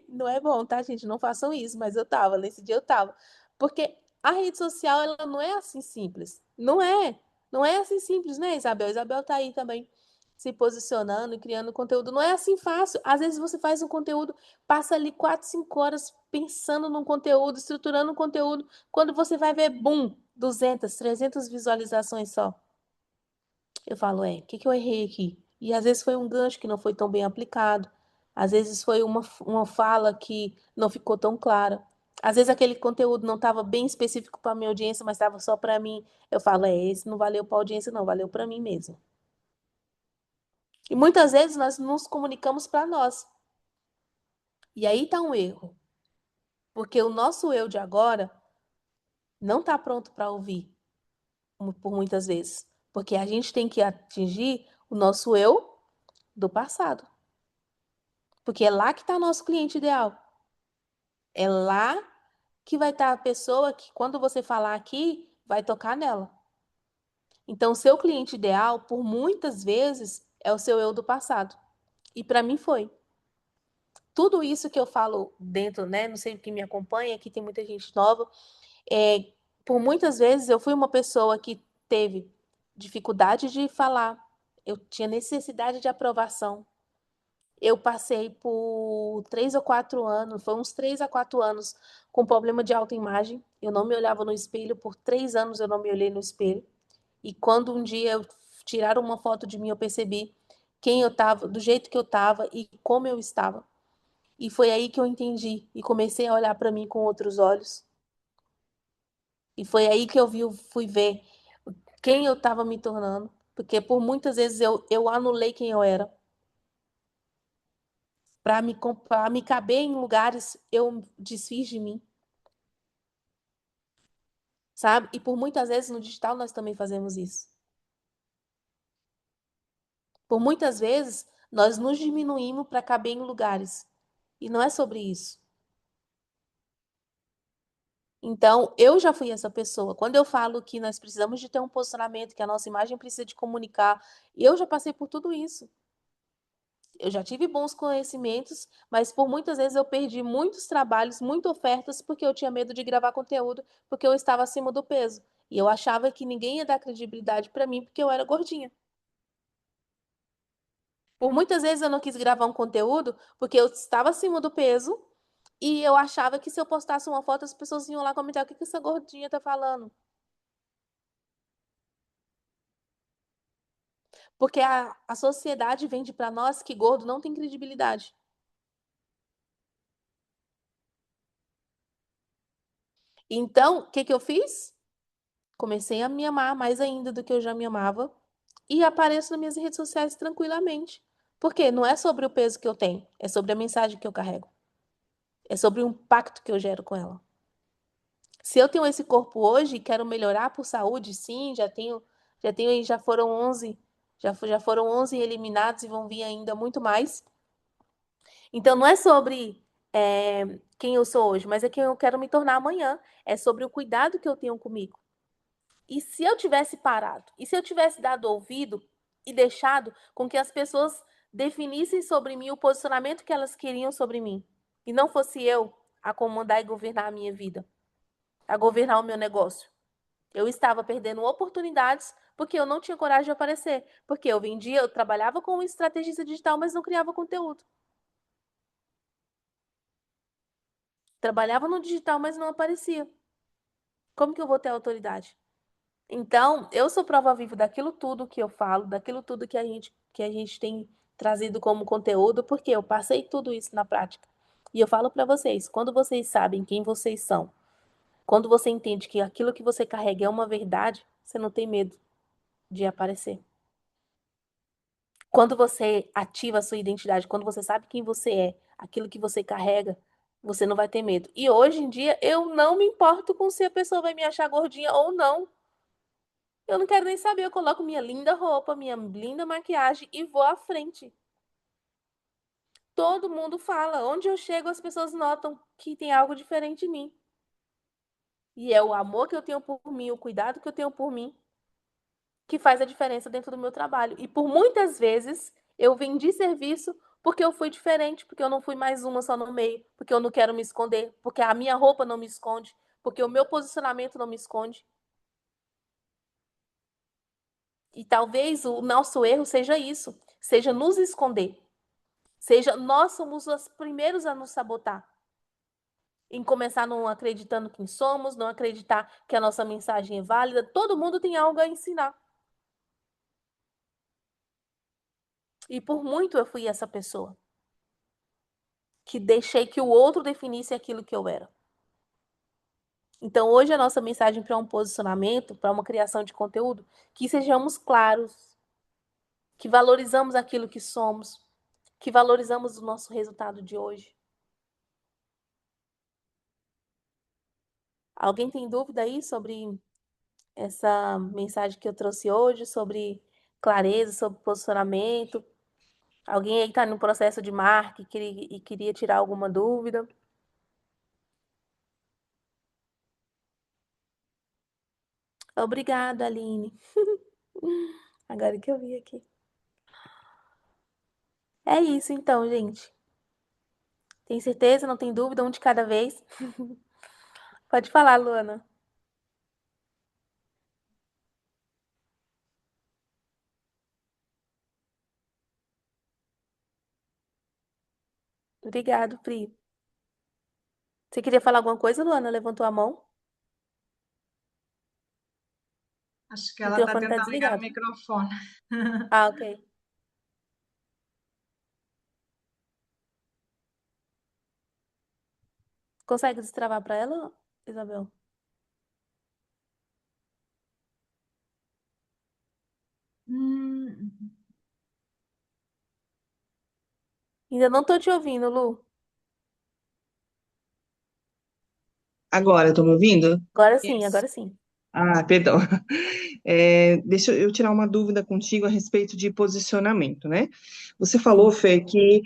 não é bom, tá, gente? Não façam isso, mas nesse dia eu tava. Porque a rede social, ela não é assim simples. Não é. Não é assim simples, né, Isabel? Isabel tá aí também se posicionando e criando conteúdo. Não é assim fácil. Às vezes você faz um conteúdo, passa ali 4, 5 horas pensando num conteúdo, estruturando um conteúdo. Quando você vai ver, bum, 200, 300 visualizações só. Eu falo: o que eu errei aqui? E às vezes foi um gancho que não foi tão bem aplicado, às vezes foi uma fala que não ficou tão clara, às vezes aquele conteúdo não estava bem específico para minha audiência, mas estava só para mim. Eu falo: esse não valeu para a audiência, não, valeu para mim mesmo. E muitas vezes nós nos comunicamos para nós. E aí está um erro, porque o nosso eu de agora não está pronto para ouvir, por muitas vezes, porque a gente tem que atingir o nosso eu do passado. Porque é lá que está nosso cliente ideal. É lá que vai estar a pessoa que, quando você falar aqui, vai tocar nela. Então, o seu cliente ideal, por muitas vezes, é o seu eu do passado. E para mim foi. Tudo isso que eu falo dentro, né? Não sei quem me acompanha, aqui tem muita gente nova. Por muitas vezes eu fui uma pessoa que teve dificuldade de falar. Eu tinha necessidade de aprovação. Eu passei por 3 ou 4 anos, foi uns 3 a 4 anos com problema de autoimagem. Eu não me olhava no espelho, por 3 anos eu não me olhei no espelho. E quando um dia tiraram uma foto de mim, eu percebi quem eu estava, do jeito que eu estava e como eu estava. E foi aí que eu entendi e comecei a olhar para mim com outros olhos. E foi aí que fui ver quem eu estava me tornando, porque por muitas vezes eu anulei quem eu era. Pra me caber em lugares, eu desfiz de mim, sabe? E por muitas vezes no digital nós também fazemos isso. Por muitas vezes nós nos diminuímos para caber em lugares. E não é sobre isso. Então, eu já fui essa pessoa. Quando eu falo que nós precisamos de ter um posicionamento, que a nossa imagem precisa de comunicar, eu já passei por tudo isso. Eu já tive bons conhecimentos, mas por muitas vezes eu perdi muitos trabalhos, muitas ofertas, porque eu tinha medo de gravar conteúdo, porque eu estava acima do peso. E eu achava que ninguém ia dar credibilidade para mim porque eu era gordinha. Por muitas vezes eu não quis gravar um conteúdo porque eu estava acima do peso e eu achava que se eu postasse uma foto as pessoas iam lá comentar o que essa gordinha tá falando. Porque a sociedade vende para nós que gordo não tem credibilidade. Então, o que que eu fiz? Comecei a me amar mais ainda do que eu já me amava e apareço nas minhas redes sociais tranquilamente. Porque não é sobre o peso que eu tenho, é sobre a mensagem que eu carrego. É sobre o impacto que eu gero com ela. Se eu tenho esse corpo hoje e quero melhorar por saúde, sim, já foram 11, já foram 11 eliminados e vão vir ainda muito mais. Então não é sobre quem eu sou hoje, mas é quem eu quero me tornar amanhã. É sobre o cuidado que eu tenho comigo. E se eu tivesse parado? E se eu tivesse dado ouvido e deixado com que as pessoas definissem sobre mim o posicionamento que elas queriam sobre mim? E não fosse eu a comandar e governar a minha vida, a governar o meu negócio. Eu estava perdendo oportunidades porque eu não tinha coragem de aparecer. Porque eu vendia, eu trabalhava como estrategista digital, mas não criava conteúdo. Trabalhava no digital, mas não aparecia. Como que eu vou ter autoridade? Então, eu sou prova viva daquilo tudo que eu falo, daquilo tudo que a gente tem trazido como conteúdo, porque eu passei tudo isso na prática. E eu falo para vocês, quando vocês sabem quem vocês são, quando você entende que aquilo que você carrega é uma verdade, você não tem medo de aparecer. Quando você ativa a sua identidade, quando você sabe quem você é, aquilo que você carrega, você não vai ter medo. E hoje em dia, eu não me importo com se a pessoa vai me achar gordinha ou não. Eu não quero nem saber, eu coloco minha linda roupa, minha linda maquiagem e vou à frente. Todo mundo fala, onde eu chego as pessoas notam que tem algo diferente em mim. E é o amor que eu tenho por mim, o cuidado que eu tenho por mim, que faz a diferença dentro do meu trabalho. E por muitas vezes eu vendi serviço porque eu fui diferente, porque eu não fui mais uma só no meio, porque eu não quero me esconder, porque a minha roupa não me esconde, porque o meu posicionamento não me esconde. E talvez o nosso erro seja isso, seja nos esconder. Seja, nós somos os primeiros a nos sabotar. Em começar não acreditando quem somos, não acreditar que a nossa mensagem é válida. Todo mundo tem algo a ensinar. E por muito eu fui essa pessoa. Que deixei que o outro definisse aquilo que eu era. Então, hoje a nossa mensagem para um posicionamento, para uma criação de conteúdo, que sejamos claros, que valorizamos aquilo que somos, que valorizamos o nosso resultado de hoje. Alguém tem dúvida aí sobre essa mensagem que eu trouxe hoje sobre clareza, sobre posicionamento? Alguém aí está no processo de marketing e queria tirar alguma dúvida? Obrigada, Aline. Agora que eu vi aqui. É isso então, gente. Tem certeza? Não tem dúvida? Um de cada vez? Pode falar, Luana. Obrigado, Pri. Você queria falar alguma coisa, Luana? Levantou a mão? Acho que O ela está a microfone está tentar ligar o desligado. microfone. Ah, ok. Consegue destravar para ela, Isabel? Hum, Ainda não tô te ouvindo, Lu. Agora, estão me ouvindo? Agora sim, yes. agora sim. Ah, perdão. Deixa eu tirar uma dúvida contigo a respeito de posicionamento, né? Você falou, Sim. Fê, que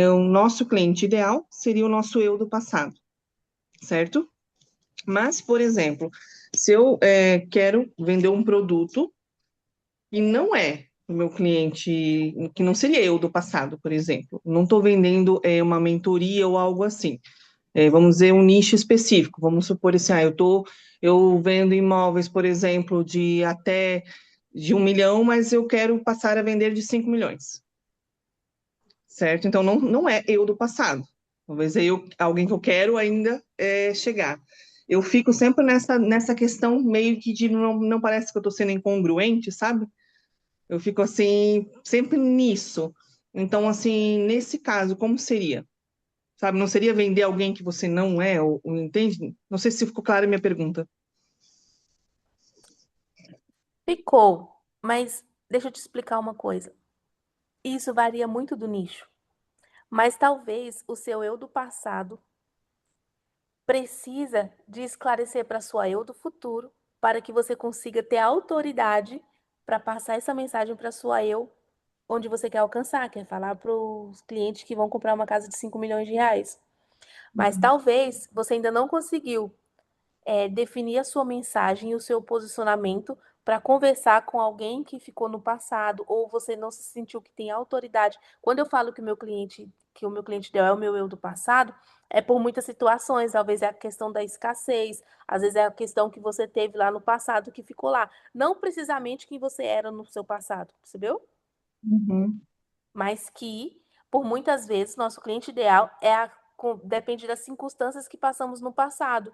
o nosso cliente ideal seria o nosso eu do passado, certo? Mas, por exemplo, se eu quero vender um produto e não é o meu cliente, que não seria eu do passado, por exemplo, não estou vendendo uma mentoria ou algo assim. Vamos dizer, um nicho específico. Vamos supor assim, eu vendo imóveis, por exemplo, de até de 1 milhão, mas eu quero passar a vender de 5 milhões, certo? Então, não é eu do passado. Talvez alguém que eu quero ainda chegar. Eu fico sempre nessa questão meio que de não parece que eu estou sendo incongruente, sabe? Eu fico assim, sempre nisso. Então, assim, nesse caso, como seria? Sabe, não seria vender alguém que você não é, ou entende? Não sei se ficou clara a minha pergunta. Ficou, mas deixa eu te explicar uma coisa. Isso varia muito do nicho, mas talvez o seu eu do passado precisa de esclarecer para sua eu do futuro, para que você consiga ter autoridade para passar essa mensagem para sua eu onde você quer alcançar, quer falar para os clientes que vão comprar uma casa de 5 milhões de reais. Mas talvez você ainda não conseguiu definir a sua mensagem e o seu posicionamento para conversar com alguém que ficou no passado ou você não se sentiu que tem autoridade. Quando eu falo que o meu cliente ideal é o meu eu do passado, é por muitas situações, talvez é a questão da escassez, às vezes é a questão que você teve lá no passado que ficou lá, não precisamente quem você era no seu passado, percebeu? Uhum. Mas que por muitas vezes nosso cliente ideal depende das circunstâncias que passamos no passado.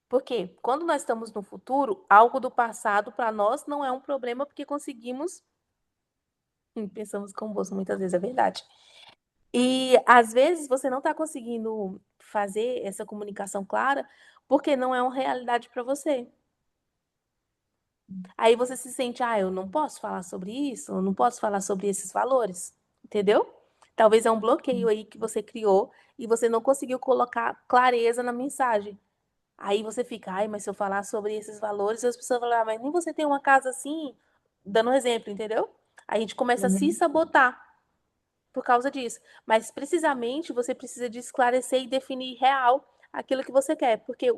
Porque quando nós estamos no futuro, algo do passado para nós não é um problema porque conseguimos. Pensamos com o bolso, muitas vezes é verdade. E às vezes você não está conseguindo fazer essa comunicação clara porque não é uma realidade para você. Aí você se sente, eu não posso falar sobre isso, eu não posso falar sobre esses valores, entendeu? Talvez é um bloqueio aí que você criou e você não conseguiu colocar clareza na mensagem. Aí você fica, mas se eu falar sobre esses valores, as pessoas vão falar, mas nem você tem uma casa assim, dando um exemplo, entendeu? A gente começa a se Uhum. sabotar por causa disso. Mas precisamente você precisa de esclarecer e definir real aquilo que você quer, porque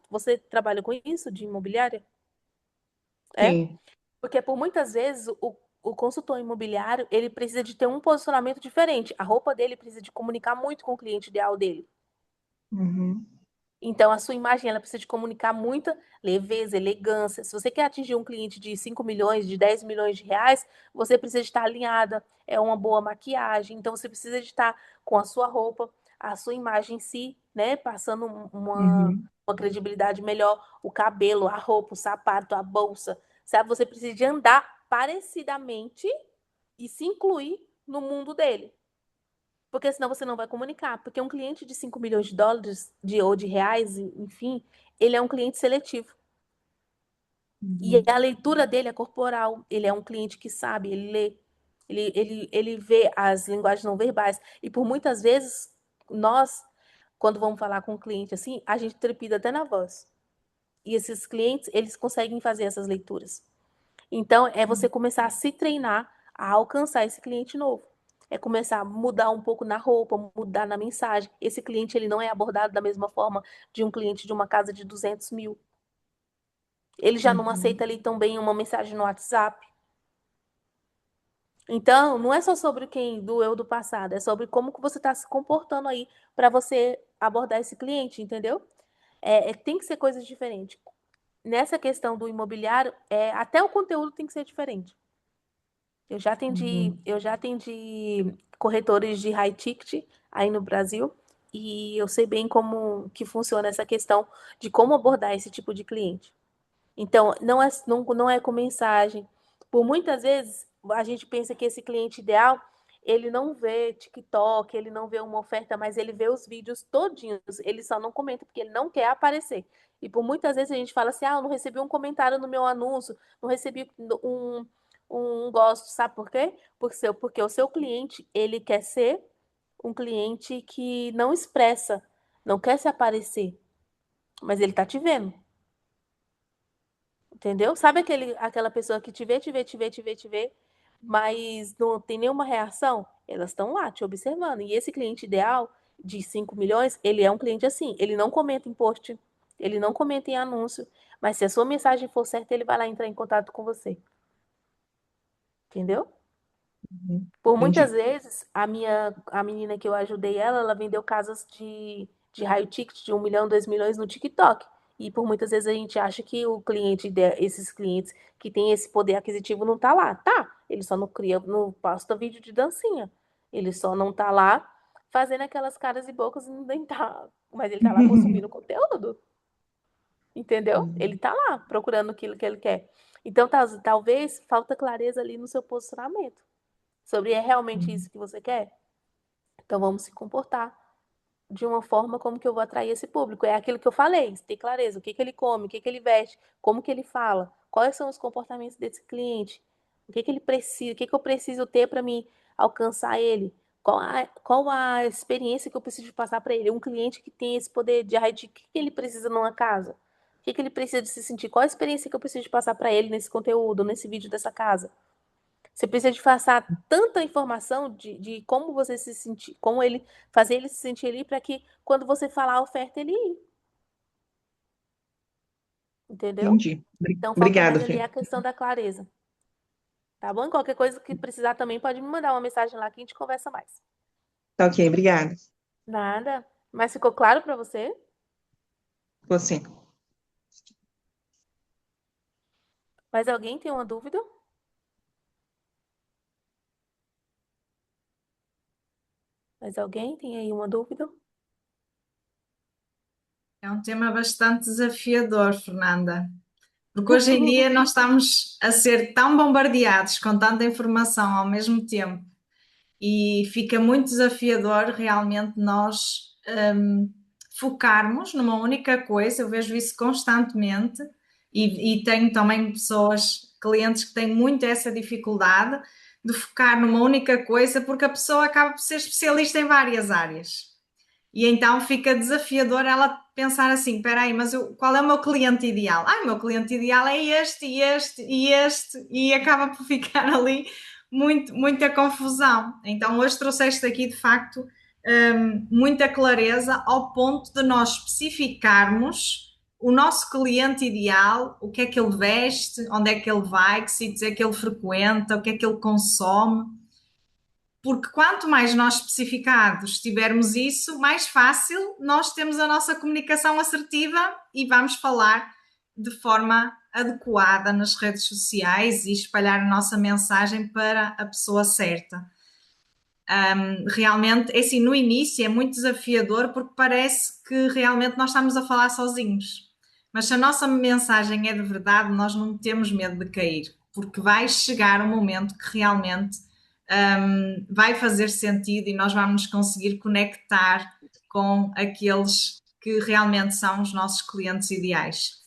você trabalha com isso de imobiliária? É? Sim. Porque por muitas vezes o consultor imobiliário, ele precisa de ter um posicionamento diferente. A roupa dele precisa de comunicar muito com o cliente ideal dele. Uhum. Então, a sua imagem ela precisa de comunicar muita leveza, elegância. Se você quer atingir um cliente de 5 milhões, de 10 milhões de reais, você precisa de estar alinhada, é uma boa maquiagem. Então, você precisa de estar com a sua roupa, a sua imagem em si, né? Passando Uhum. uma credibilidade melhor, o cabelo, a roupa, o sapato, a bolsa. Sabe? Você precisa de andar parecidamente e se incluir no mundo dele. Porque senão você não vai comunicar. Porque um cliente de 5 milhões de dólares ou de reais, enfim, ele é um cliente seletivo. E Uhum. a leitura dele é corporal. Ele é um cliente que sabe, ele lê, ele vê as linguagens não verbais. E por muitas vezes, nós, quando vamos falar com um cliente assim, a gente trepida até na voz. E esses clientes, eles conseguem fazer essas leituras. Então, é você começar a se treinar a alcançar esse cliente novo. É começar a mudar um pouco na roupa, mudar na mensagem. Esse cliente ele não é abordado da mesma forma de um cliente de uma casa de 200 mil. Ele já não aceita Uhum. ali tão bem uma mensagem no WhatsApp. Então, não é só sobre quem do eu do passado, é sobre como que você está se comportando aí para você abordar esse cliente, entendeu? Tem que ser coisas diferentes. Nessa questão do imobiliário, até o conteúdo tem que ser diferente. Uhum. Eu já atendi corretores de high ticket aí no Brasil e eu sei bem como que funciona essa questão de como abordar esse tipo de cliente. Então, não é com mensagem. Por muitas vezes, a gente pensa que esse cliente ideal, ele não vê TikTok, ele não vê uma oferta, mas ele vê os vídeos todinhos. Ele só não comenta porque ele não quer aparecer. E por muitas vezes a gente fala assim: ah, eu não recebi um comentário no meu anúncio, não recebi um gosto. Sabe por quê? Porque o seu cliente, ele quer ser um cliente que não expressa, não quer se aparecer, mas ele tá te vendo. Entendeu? Sabe aquela pessoa que te vê, mas não tem nenhuma reação? Elas estão lá te observando. E esse cliente ideal de 5 milhões, ele é um cliente assim. Ele não comenta em post, ele não comenta em anúncio, mas se a sua mensagem for certa, ele vai lá entrar em contato com você. Entendeu? Por muitas Entendi. vezes, a menina que eu ajudei ela vendeu casas de raio ticket de 1 milhão, 2 milhões no TikTok. E por muitas vezes a gente acha que esses clientes que têm esse poder aquisitivo não tá lá. Tá, ele só não cria, não posta vídeo de dancinha. Ele só não tá lá fazendo aquelas caras e bocas e nem tá. Mas ele tá lá consumindo conteúdo. Entendeu? Ele tá lá procurando aquilo que ele quer. Então, talvez falta clareza ali no seu posicionamento. Sobre é realmente isso que você quer? Então vamos se comportar de uma forma como que eu vou atrair esse público. É aquilo que eu falei, ter clareza, o que que ele come, o que que ele veste, como que ele fala, quais são os comportamentos desse cliente, o que que ele precisa, o que que eu preciso ter para me alcançar ele, qual a experiência que eu preciso passar para ele. Um cliente que tem esse poder de o que que ele precisa numa casa, o que que ele precisa de se sentir, qual a experiência que eu preciso passar para ele nesse conteúdo, nesse vídeo dessa casa. Você precisa de passar tanta informação de como você se sentir, como ele fazer ele se sentir ali para que quando você falar a oferta ele ir, entendeu? Entendi. Então falta Obrigada, mais ali Fê. a questão da clareza, tá bom? Qualquer coisa que precisar também pode me mandar uma mensagem lá que a gente conversa mais. Tá ok, obrigada. Nada. Mas ficou claro para você? Você. Mas alguém tem uma dúvida? Mas alguém tem aí uma dúvida? É um tema bastante desafiador, Fernanda, porque hoje em dia nós estamos a ser tão bombardeados com tanta informação ao mesmo tempo e fica muito desafiador realmente nós focarmos numa única coisa. Eu vejo isso constantemente e tenho também pessoas, clientes que têm muito essa dificuldade de focar numa única coisa porque a pessoa acaba por ser especialista em várias áreas. E então fica desafiador ela pensar assim: espera aí, mas qual é o meu cliente ideal? O meu cliente ideal é este, e este, e este, e acaba por ficar ali muita confusão. Então hoje trouxeste aqui de facto muita clareza ao ponto de nós especificarmos o nosso cliente ideal, o que é que ele veste, onde é que ele vai, que sítios é que ele frequenta, o que é que ele consome, porque quanto mais nós especificados tivermos isso, mais fácil nós temos a nossa comunicação assertiva e vamos falar de forma adequada nas redes sociais e espalhar a nossa mensagem para a pessoa certa. Realmente, é assim, no início é muito desafiador porque parece que realmente nós estamos a falar sozinhos. Mas se a nossa mensagem é de verdade, nós não temos medo de cair, porque vai chegar um momento que realmente vai fazer sentido e nós vamos conseguir conectar com aqueles que realmente são os nossos clientes ideais.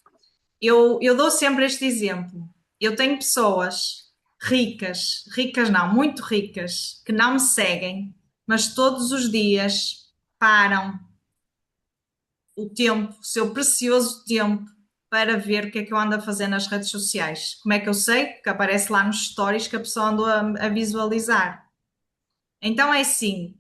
Eu dou sempre este exemplo. Eu tenho pessoas ricas não, muito ricas, que não me seguem, mas todos os dias param o tempo, o seu precioso tempo, para ver o que é que eu ando a fazer nas redes sociais. Como é que eu sei? Porque aparece lá nos stories que a pessoa andou a visualizar. Então é assim,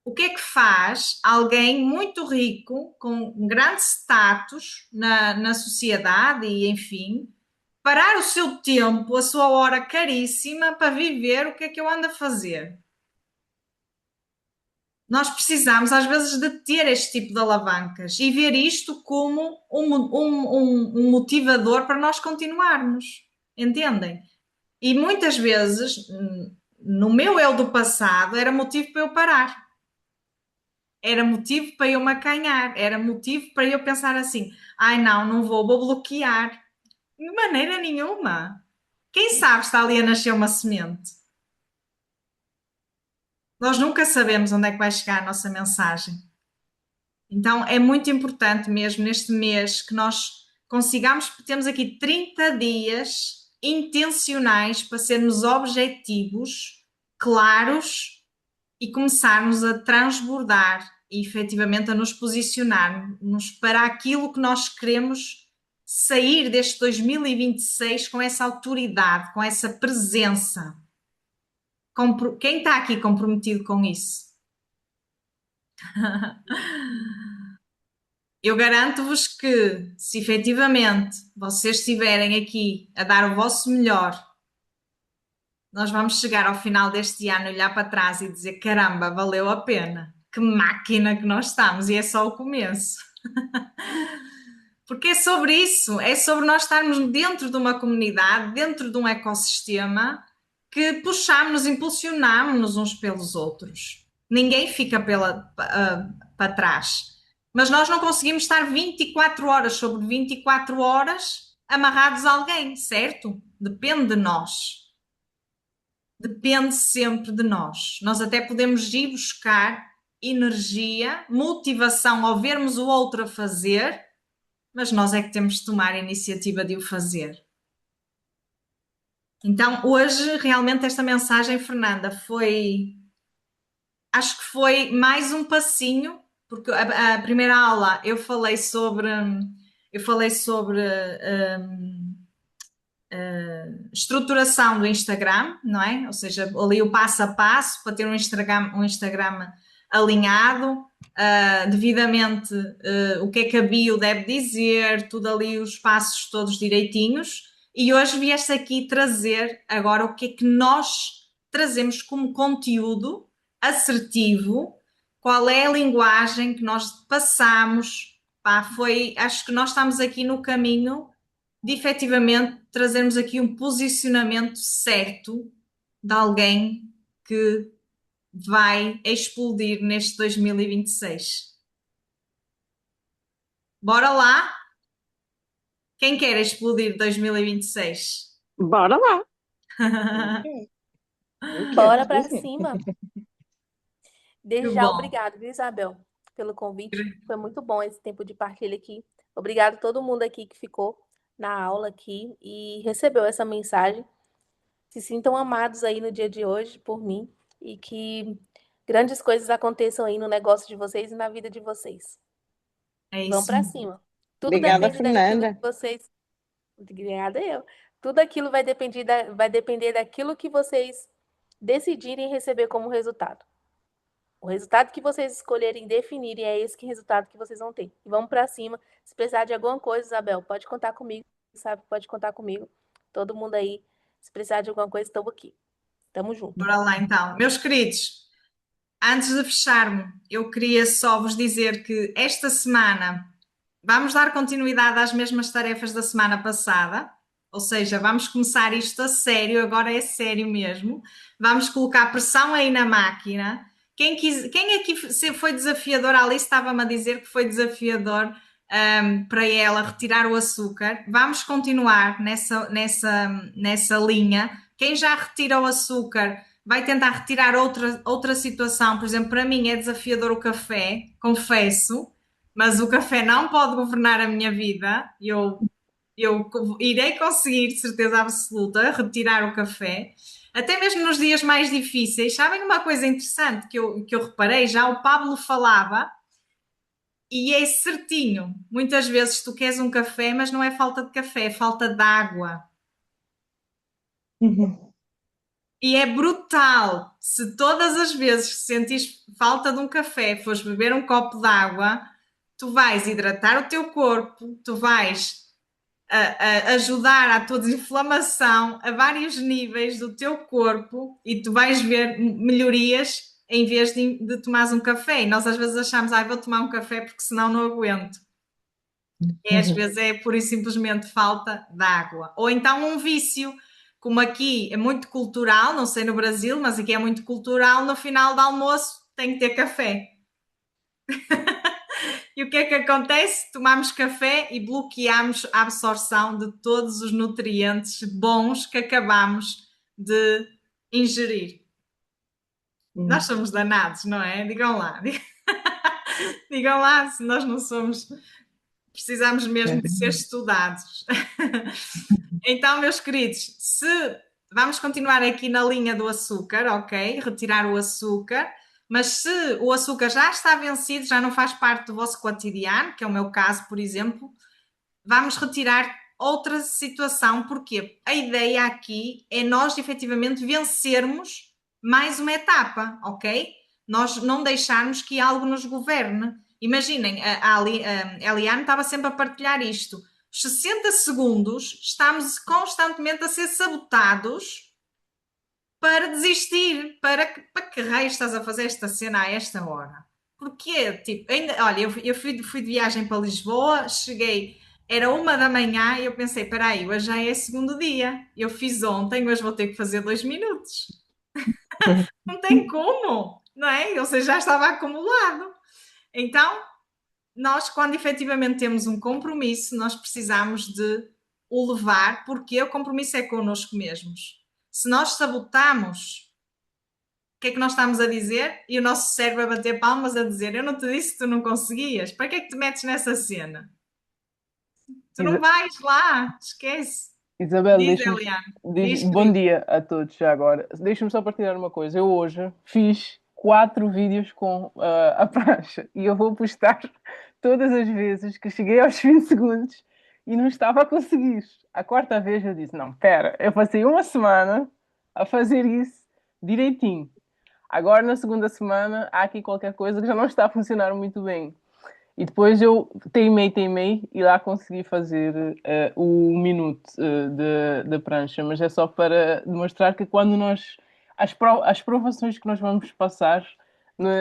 o que é que faz alguém muito rico, com um grande status na sociedade e enfim, parar o seu tempo, a sua hora caríssima para viver o que é que eu ando a fazer? Nós precisamos, às vezes, de ter este tipo de alavancas e ver isto como um motivador para nós continuarmos. Entendem? E muitas vezes, no meu eu do passado, era motivo para eu parar. Era motivo para eu me acanhar. Era motivo para eu pensar assim: ai não, não vou bloquear. De maneira nenhuma. Quem sabe está ali a nascer uma semente? Nós nunca sabemos onde é que vai chegar a nossa mensagem. Então é muito importante mesmo neste mês que nós consigamos, temos aqui 30 dias intencionais para sermos objetivos, claros e começarmos a transbordar e efetivamente a nos posicionarmos para aquilo que nós queremos sair deste 2026 com essa autoridade, com essa presença. Quem está aqui comprometido com isso? Eu garanto-vos que, se efetivamente vocês estiverem aqui a dar o vosso melhor, nós vamos chegar ao final deste ano, olhar para trás e dizer: caramba, valeu a pena. Que máquina que nós estamos, e é só o começo. Porque é sobre isso, é sobre nós estarmos dentro de uma comunidade, dentro de um ecossistema que puxamos, impulsionamos uns pelos outros. Ninguém fica para trás. Mas nós não conseguimos estar 24 horas sobre 24 horas amarrados a alguém, certo? Depende de nós. Depende sempre de nós. Nós até podemos ir buscar energia, motivação ao vermos o outro a fazer, mas nós é que temos de tomar a iniciativa de o fazer. Então, hoje, realmente, esta mensagem, Fernanda, acho que foi mais um passinho, porque a primeira aula eu falei sobre estruturação do Instagram, não é? Ou seja, ali o passo a passo para ter um Instagram alinhado, devidamente o que é que a bio deve dizer, tudo ali, os passos todos direitinhos. E hoje vieste aqui trazer agora o que é que nós trazemos como conteúdo assertivo, qual é a linguagem que nós passamos. Acho que nós estamos aqui no caminho de efetivamente trazermos aqui um posicionamento certo de alguém que vai explodir neste 2026. Bora lá? Quem quer explodir 2026? Bora lá. Eu quero, Bora pra inclusive. cima. Desde Que já, bom. obrigado, viu, Isabel, pelo convite. Foi muito bom esse tempo de partilha aqui. Obrigado a todo mundo aqui que ficou na aula aqui e recebeu essa mensagem. Se sintam amados aí no dia de hoje por mim e que grandes coisas aconteçam aí no negócio de vocês e na vida de vocês. É Vamos isso. pra cima. Tudo Obrigada, depende daquilo Fernanda. que vocês. Obrigada eu. Tudo aquilo vai depender daquilo que vocês decidirem receber como resultado. O resultado que vocês escolherem definirem é esse que resultado que vocês vão ter. E vamos para cima. Se precisar de alguma coisa, Isabel, pode contar comigo, sabe? Pode contar comigo. Todo mundo aí, se precisar de alguma coisa, estamos aqui. Tamo junto. Bora lá então. Meus queridos, antes de fecharmos, eu queria só vos dizer que esta semana vamos dar continuidade às mesmas tarefas da semana passada, ou seja, vamos começar isto a sério, agora é sério mesmo. Vamos colocar pressão aí na máquina. Quem aqui foi desafiador? A Alice estava-me a dizer que foi desafiador para ela retirar o açúcar. Vamos continuar nessa linha. Quem já retira o açúcar vai tentar retirar outra situação. Por exemplo, para mim é desafiador o café, confesso, mas o café não pode governar a minha vida. Eu irei conseguir, de certeza absoluta, retirar o café. Até mesmo nos dias mais difíceis. Sabem uma coisa interessante que eu reparei? Já o Pablo falava, e é certinho. Muitas vezes tu queres um café, mas não é falta de café, é falta de água. E é brutal. Se todas as vezes que sentires falta de um café, fores beber um copo de água, tu vais hidratar o teu corpo, tu vais ajudar à tua desinflamação a vários níveis do teu corpo e tu vais ver melhorias em vez de tomares um café. E nós às vezes achamos, vou tomar um café porque senão não aguento. E às vezes é pura e simplesmente falta de água. Ou então um vício, como aqui é muito cultural, não sei no Brasil, mas aqui é muito cultural, no final do almoço tem que ter café. E o que é que acontece? Tomamos café e bloqueamos a absorção de todos os nutrientes bons que acabamos de ingerir. Nós somos danados, não é? Digam lá. Digam lá se nós não somos. Precisamos mesmo de ser estudados. Então, meus queridos, se vamos continuar aqui na linha do açúcar, ok? Retirar o açúcar, mas se o açúcar já está vencido, já não faz parte do vosso cotidiano, que é o meu caso, por exemplo, vamos retirar outra situação, porque a ideia aqui é nós efetivamente vencermos mais uma etapa, ok? Nós não deixarmos que algo nos governe. Imaginem, a Eliane estava sempre a partilhar isto. 60 segundos estamos constantemente a ser sabotados para desistir. Para que raio estás a fazer esta cena a esta hora? Porquê? Tipo, ainda, olha, eu fui de viagem para Lisboa, cheguei, era 1 da manhã e eu pensei, peraí, hoje já é segundo dia. Eu fiz ontem, hoje vou ter que fazer 2 minutos. Não tem como, não é? Ou seja, já estava acumulado. Então, nós, quando efetivamente temos um compromisso, nós precisamos de o levar, porque o compromisso é connosco mesmos. Se nós sabotamos, o que é que nós estamos a dizer? E o nosso cérebro a bater palmas a dizer: eu não te disse que tu não conseguias, para que é que te metes nessa cena? Tu não Isa- vais lá, esquece. Isabel, Diz, Eliane, diz, bom querido. dia a todos já agora. Deixa-me só partilhar uma coisa. Eu hoje fiz 4 vídeos com a prancha e eu vou postar todas as vezes que cheguei aos 20 segundos e não estava a conseguir. A quarta vez eu disse: não, espera, eu passei uma semana a fazer isso direitinho. Agora, na segunda semana, há aqui qualquer coisa que já não está a funcionar muito bem. E depois eu teimei e lá consegui fazer o minuto de prancha, mas é só para demonstrar que quando nós. As provações que nós vamos passar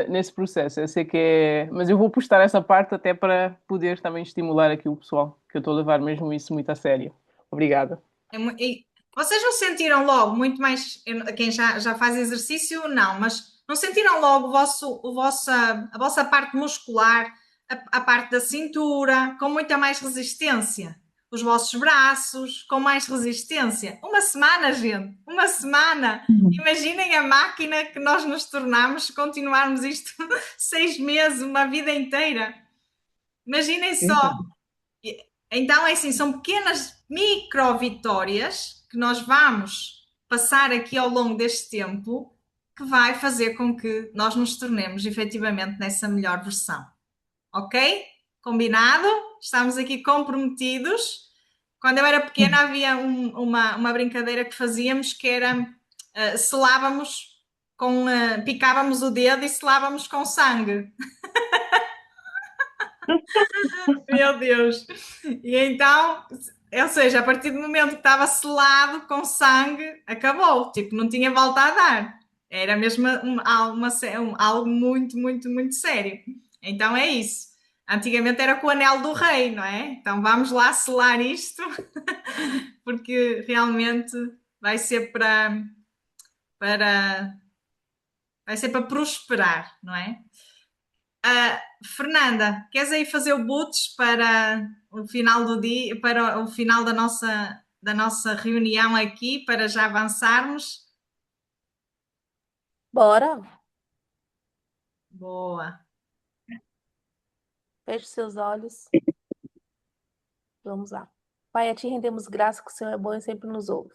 nesse processo, eu sei que é. Mas eu vou postar essa parte até para poder também estimular aqui o pessoal, que eu estou a levar mesmo isso muito a sério. Obrigada. E vocês não sentiram logo muito mais, quem já faz exercício, não, mas não sentiram logo a vossa parte muscular, a parte da cintura, com muita mais resistência? Os vossos braços com mais resistência? Uma semana, gente, uma semana. Imaginem a máquina que nós nos tornamos se continuarmos isto 6 meses, uma vida inteira. Imaginem só. Então, é assim, são pequenas micro-vitórias que nós vamos passar aqui ao longo deste tempo que vai fazer com que nós nos tornemos efetivamente nessa melhor versão. Ok? Combinado? Estamos aqui comprometidos. Quando eu era pequena havia uma brincadeira que fazíamos que era selávamos com picávamos o dedo e selávamos com sangue. Meu Deus! E então, ou seja, a partir do momento que estava selado com sangue, acabou. Tipo, não tinha volta a dar. Era mesmo algo muito, muito, muito sério. Então é isso. Antigamente era com o anel do rei, não é? Então vamos lá selar isto, porque realmente vai ser para vai ser para prosperar, não é? Fernanda, queres aí fazer o boots para o final do dia, para o final da nossa reunião aqui, para já avançarmos? Bora, Boa. feche seus olhos. Vamos lá. Pai, a ti rendemos graça que o Senhor é bom e sempre nos ouve.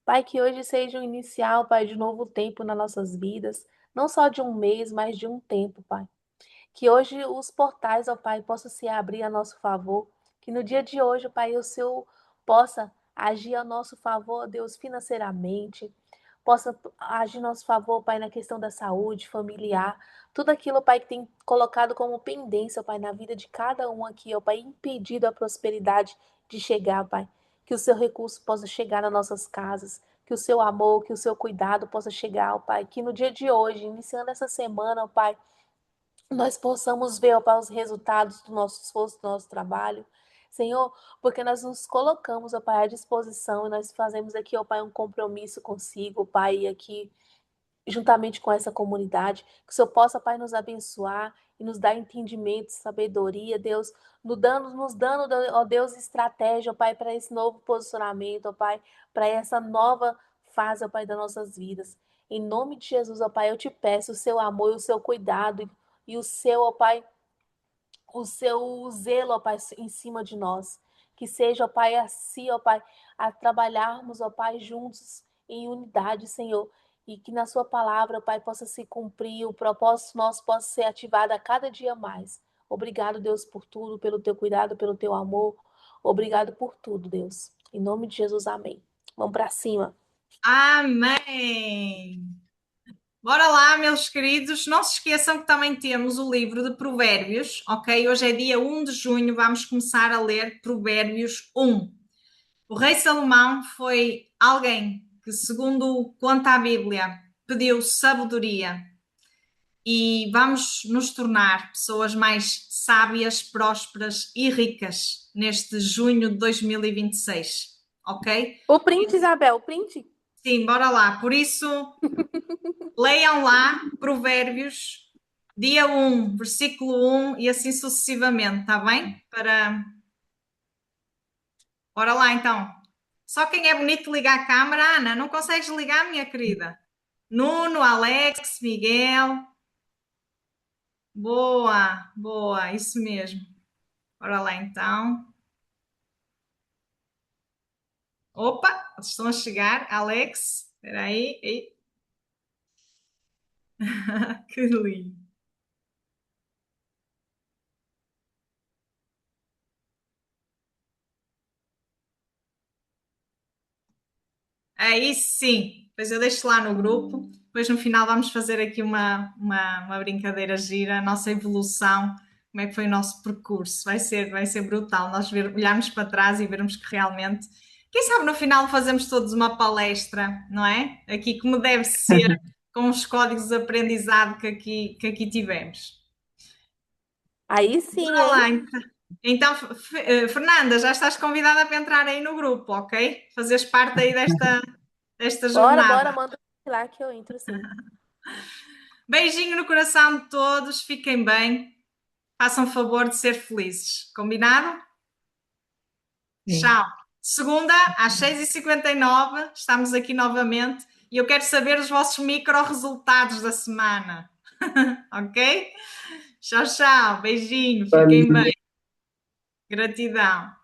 Pai, que hoje seja o inicial, Pai, de novo tempo nas nossas vidas, não só de um mês, mas de um tempo, Pai. Que hoje os portais, ó Pai, possam se abrir a nosso favor. Que no dia de hoje, Pai, o Senhor possa agir a nosso favor, Deus, financeiramente. Possa agir a nosso favor, Pai, na questão da saúde familiar. Tudo aquilo, Pai, que tem colocado como pendência, Pai, na vida de cada um aqui, ó Pai, impedido a prosperidade de chegar, Pai. Que o seu recurso possa chegar nas nossas casas. Que o seu amor, que o seu cuidado possa chegar, ó Pai. Que no dia de hoje, iniciando essa semana, ó Pai, nós possamos ver, ó Pai, os resultados do nosso esforço, do nosso trabalho. Senhor, porque nós nos colocamos, ó Pai, à disposição e nós fazemos aqui, ó Pai, um compromisso consigo, ó Pai, e aqui, juntamente com essa comunidade, que o Senhor possa, Pai, nos abençoar e nos dar entendimento, sabedoria, Deus, nos dando, ó Deus, estratégia, ó Pai, para esse novo posicionamento, ó Pai, para essa nova fase, ó Pai, das nossas vidas. Em nome de Jesus, ó Pai, eu te peço o seu amor e o seu cuidado e o seu, ó Pai, o seu zelo, ó Pai, em cima de nós. Que seja, ó Pai, assim, ó Pai, a trabalharmos, ó Pai, juntos em unidade, Senhor. E que na sua palavra, ó Pai, possa se cumprir, o propósito nosso possa ser ativado a cada dia mais. Obrigado, Deus, por tudo, pelo teu cuidado, pelo teu amor. Obrigado por tudo, Deus. Em nome de Jesus, amém. Vamos para cima. Amém! Bora lá, meus queridos. Não se esqueçam que também temos o livro de Provérbios, ok? Hoje é dia 1 de junho, vamos começar a ler Provérbios 1. O rei Salomão foi alguém que, segundo conta a Bíblia, pediu sabedoria e vamos nos tornar pessoas mais sábias, prósperas e ricas neste junho de 2026, ok? O print, Isabel, o print. Sim, bora lá. Por isso, leiam lá Provérbios, dia 1, versículo 1 e assim sucessivamente, está bem? Bora lá então. Só quem é bonito liga a câmara. Ana, não consegues ligar, minha querida? Nuno, Alex, Miguel. Boa, boa, isso mesmo. Bora lá então. Opa, eles estão a chegar. Alex, espera aí. Ei. Que lindo. Aí sim. Depois eu deixo lá no grupo. Depois no final vamos fazer aqui uma brincadeira gira, a nossa evolução, como é que foi o nosso percurso. Vai ser brutal nós olharmos para trás e vermos que realmente, quem sabe no final fazemos todos uma palestra, não é? Aqui como deve ser, com os códigos de aprendizado que aqui tivemos. Aí sim, Bora lá, hein? então, Fernanda, já estás convidada para entrar aí no grupo, ok? Fazeres parte aí desta Bora, jornada. manda lá que eu entro sim. Beijinho no coração de todos, fiquem bem, façam favor de ser felizes, combinado? Sim. Tchau. Segunda, às 6h59, estamos aqui novamente e eu quero saber os vossos micro-resultados da semana, ok? Tchau, tchau, beijinho, fiquem bem. Gratidão.